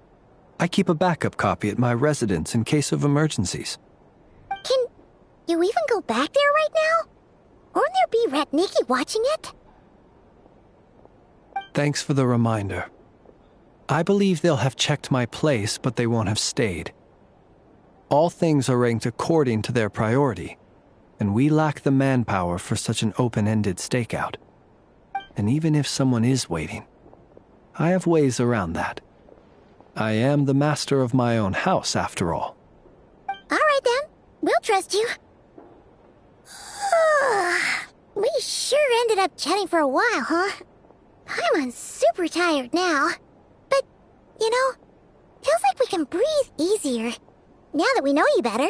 I keep a backup copy at my residence in case of emergencies. Can you even go back there right now? Won't there be Ratniki watching it? Thanks for the reminder. I believe they'll have checked my place, but they won't have stayed. All things are ranked according to their priority, and we lack the manpower for such an open-ended stakeout. And even if someone is waiting, I have ways around that. I am the master of my own house, after all. All right then, we'll trust you. We sure ended up chatting for a while, huh? I'm super tired now. But, you know, feels like we can breathe easier, now that we know you better.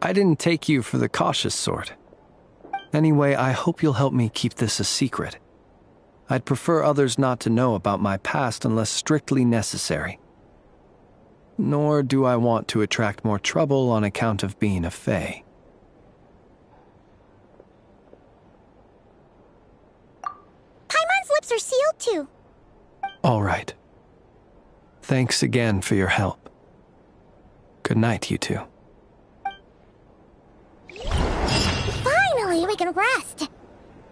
I didn't take you for the cautious sort. Anyway, I hope you'll help me keep this a secret. I'd prefer others not to know about my past unless strictly necessary. Nor do I want to attract more trouble on account of being a fae. Paimon's lips are sealed too. All right. Thanks again for your help. Good night, you two. Finally, we can rest.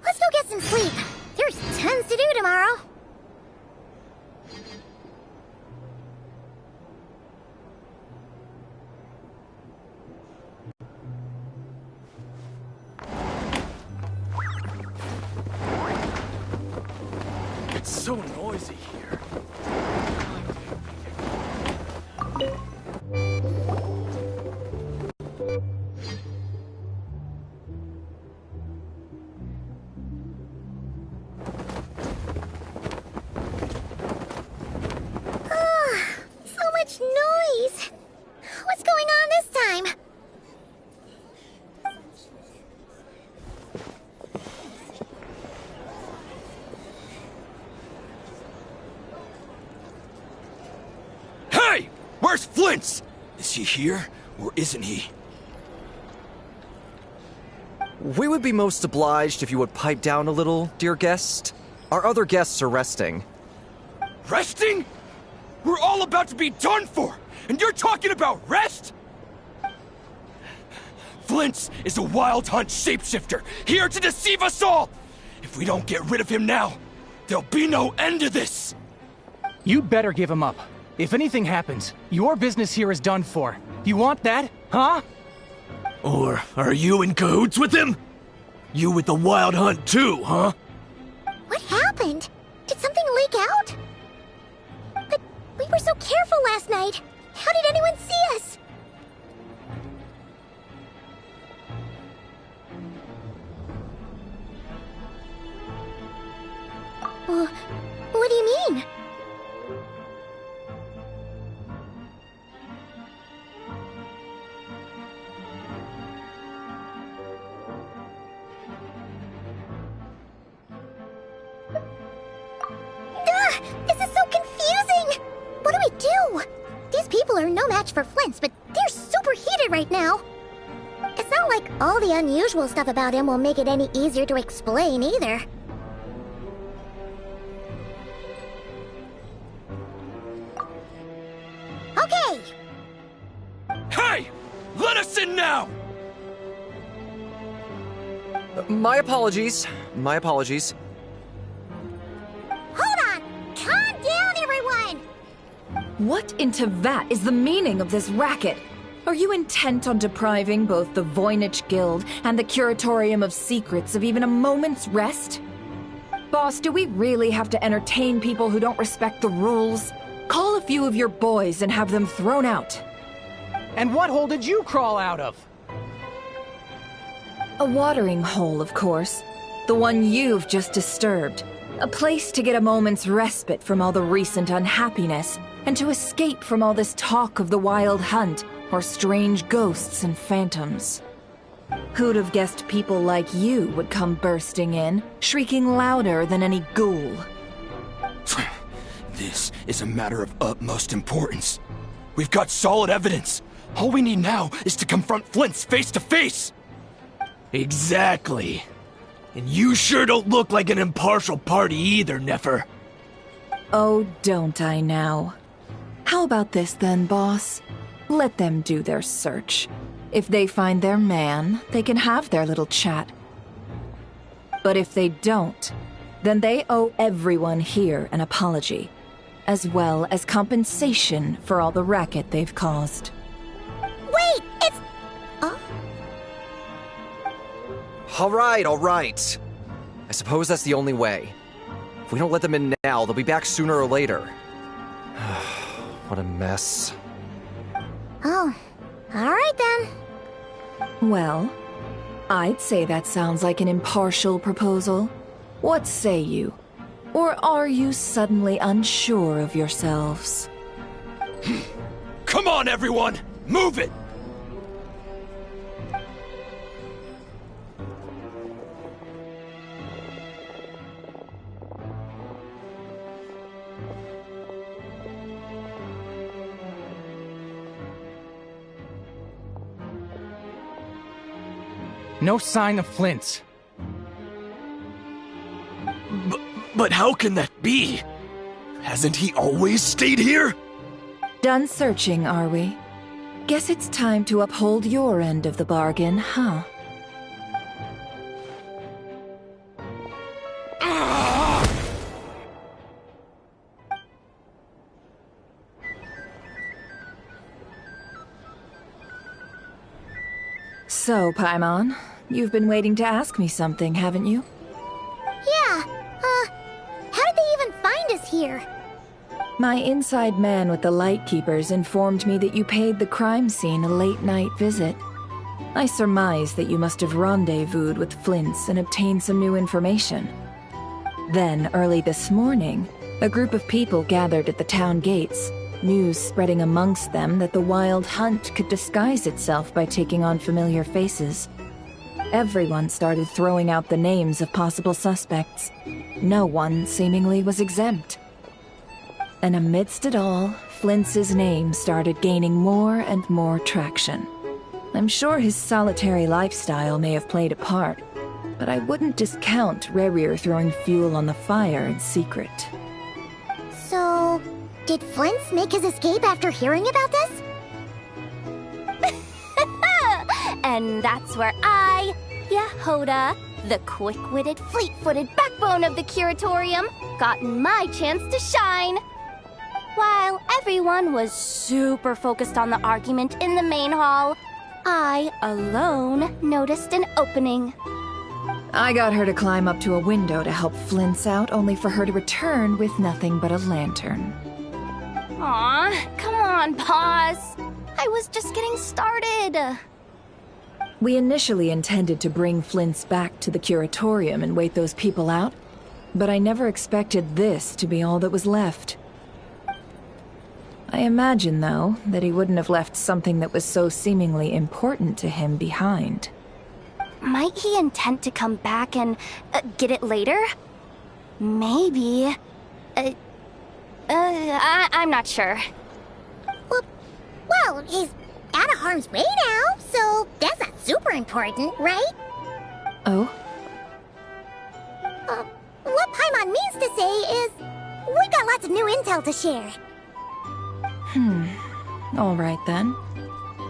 Let's go get some sleep. There's tons to do tomorrow. It's so noisy here. So much noise. What's going on this time? Hey! Where's Flint's? Is he here, or isn't he? We would be most obliged if you would pipe down a little, dear guest. Our other guests are resting. Resting? We're all about to be done for, and you're talking about rest? Flint's is a Wild Hunt shapeshifter, here to deceive us all! If we don't get rid of him now, there'll be no end to this! You'd better give him up. If anything happens, your business here is done for. You want that, huh? Or are you in cahoots with him? You with the Wild Hunt too, huh? What happened? Did something leak out? But we were so careful last night. How did anyone see us? What do you mean? This is so confusing! What do we do? These people are no match for Flint's, but they're super heated right now. It's not like all the unusual stuff about him will make it any easier to explain either. Okay! Hey! Let us in now! My apologies. My apologies. Hold on! Calm down, everyone! What in Tevat is the meaning of this racket? Are you intent on depriving both the Voynich Guild and the Curatorium of Secrets of even a moment's rest? Boss, do we really have to entertain people who don't respect the rules? Call a few of your boys and have them thrown out. And what hole did you crawl out of? A watering hole, of course. The one you've just disturbed. A place to get a moment's respite from all the recent unhappiness, and to escape from all this talk of the Wild Hunt, or strange ghosts and phantoms. Who'd have guessed people like you would come bursting in, shrieking louder than any ghoul? This is a matter of utmost importance. We've got solid evidence. All we need now is to confront Flint's face to face. Exactly. And you sure don't look like an impartial party either, Nefer. Oh, don't I now? How about this then, boss? Let them do their search. If they find their man, they can have their little chat. But if they don't, then they owe everyone here an apology, as well as compensation for all the racket they've caused. Wait, it's... All right. I suppose that's the only way. If we don't let them in now, they'll be back sooner or later. What a mess. Oh, alright then. Well, I'd say that sounds like an impartial proposal. What say you? Or are you suddenly unsure of yourselves? Come on, everyone! Move it! No sign of Flint's. But how can that be? Hasn't he always stayed here? Done searching, are we? Guess it's time to uphold your end of the bargain, huh? So, Paimon, you've been waiting to ask me something, haven't you? Yeah, how did they even find us here? My inside man with the Lightkeepers informed me that you paid the crime scene a late-night visit. I surmise that you must have rendezvoused with Flint's and obtained some new information. Then, early this morning, a group of people gathered at the town gates, news spreading amongst them that the Wild Hunt could disguise itself by taking on familiar faces. Everyone started throwing out the names of possible suspects. No one, seemingly, was exempt. And amidst it all, Flint's name started gaining more and more traction. I'm sure his solitary lifestyle may have played a part, but I wouldn't discount Rerir throwing fuel on the fire in secret. So, did Flint's make his escape after hearing about this? And that's where I, Yehoda, the quick-witted, fleet-footed backbone of the Curatorium, got my chance to shine. While everyone was super focused on the argument in the main hall, I, alone, noticed an opening. I got her to climb up to a window to help Flint's out, only for her to return with nothing but a lantern. Aw, come on, boss. I was just getting started. We initially intended to bring Flint's back to the Curatorium and wait those people out, but I never expected this to be all that was left. I imagine, though, that he wouldn't have left something that was so seemingly important to him behind. Might he intend to come back and get it later? Maybe. I'm not sure. Well, he's out of harm's way now, so that's not super important, right? Oh? What Paimon means to say is, we got lots of new intel to share. All right then.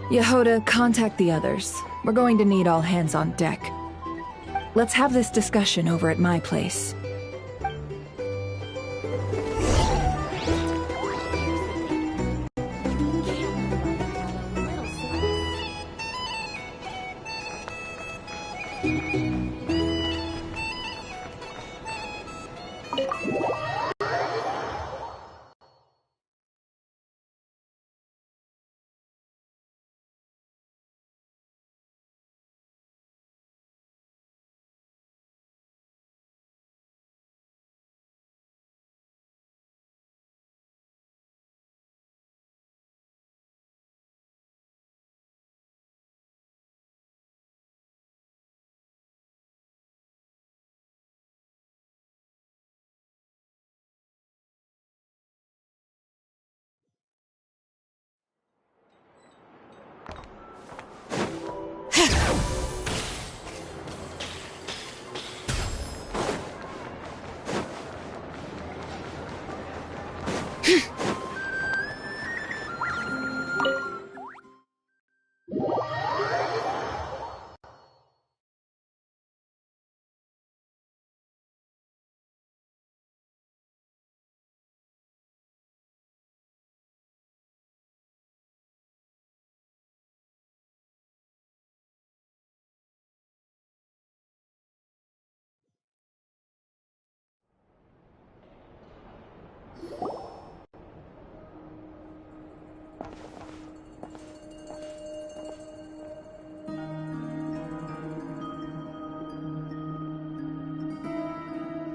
Yehoda, contact the others. We're going to need all hands on deck. Let's have this discussion over at my place.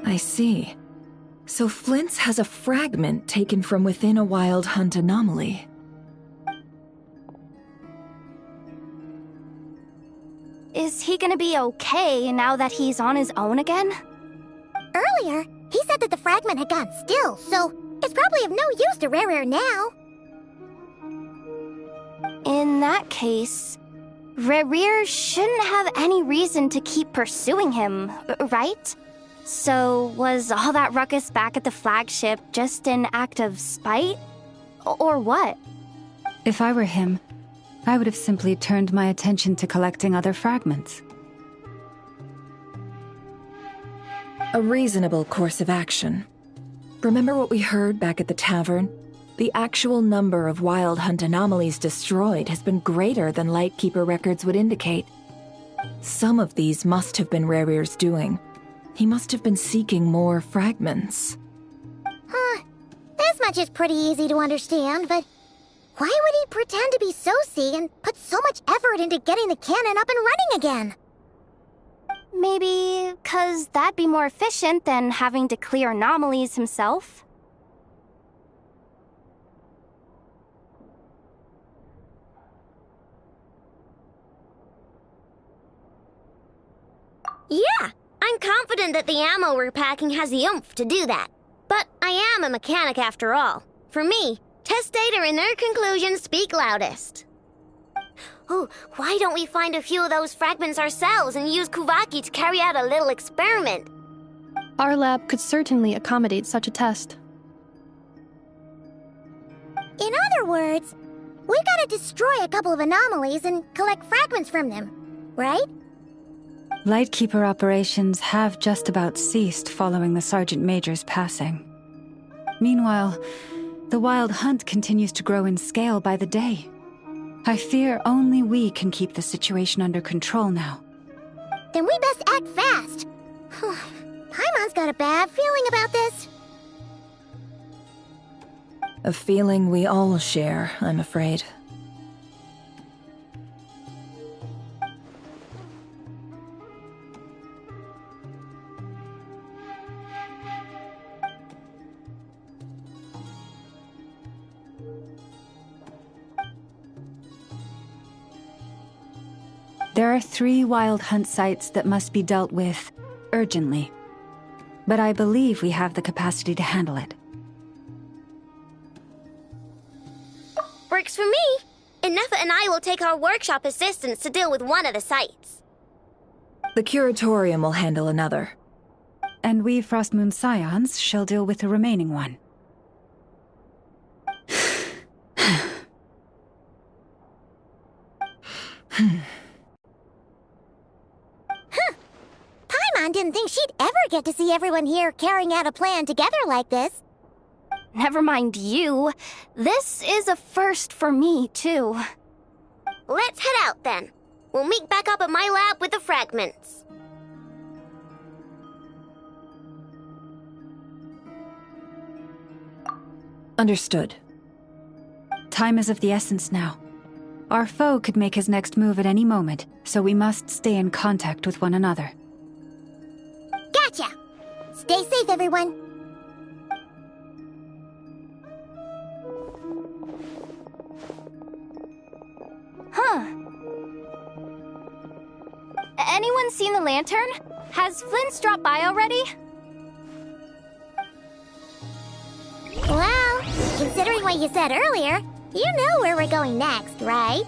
I see. So Flint's has a fragment taken from within a wild hunt anomaly. Is he gonna be okay now that he's on his own again? Earlier, he said that the fragment had gone still, so it's probably of no use to Rare now. In that case, Rare shouldn't have any reason to keep pursuing him, right? So, was all that ruckus back at the flagship just an act of spite? Or what? If I were him, I would have simply turned my attention to collecting other fragments. A reasonable course of action. Remember what we heard back at the tavern? The actual number of wild hunt anomalies destroyed has been greater than Lightkeeper records would indicate. Some of these must have been Rare's doing. He must have been seeking more fragments. This much is pretty easy to understand, but why would he pretend to be Soci and put so much effort into getting the cannon up and running again? Maybe 'cause that'd be more efficient than having to clear anomalies himself? Yeah, I'm confident that the ammo we're packing has the oomph to do that. But I am a mechanic after all. For me, test data and their conclusions speak loudest. Oh, why don't we find a few of those fragments ourselves and use Kuvaki to carry out a little experiment? Our lab could certainly accommodate such a test. In other words, we gotta destroy a couple of anomalies and collect fragments from them, right? Lightkeeper operations have just about ceased following the Sergeant Major's passing. Meanwhile, the Wild Hunt continues to grow in scale by the day. I fear only we can keep the situation under control now. Then we best act fast. Paimon's got a bad feeling about this. A feeling we all share, I'm afraid. There are 3 Wild Hunt sites that must be dealt with urgently. But I believe we have the capacity to handle it. Works for me. Inefa and I will take our workshop assistants to deal with one of the sites. The Curatorium will handle another. And we Frostmoon Scions shall deal with the remaining one. didn't think she'd ever get to see everyone here carrying out a plan together like this. Never mind you. This is a first for me, too. Let's head out then. We'll meet back up at my lab with the fragments. Understood. Time is of the essence now. Our foe could make his next move at any moment, so we must stay in contact with one another. Gotcha! Stay safe, everyone. Huh. Anyone seen the lantern? Has Flint's dropped by already? Well, considering what you said earlier, you know where we're going next, right?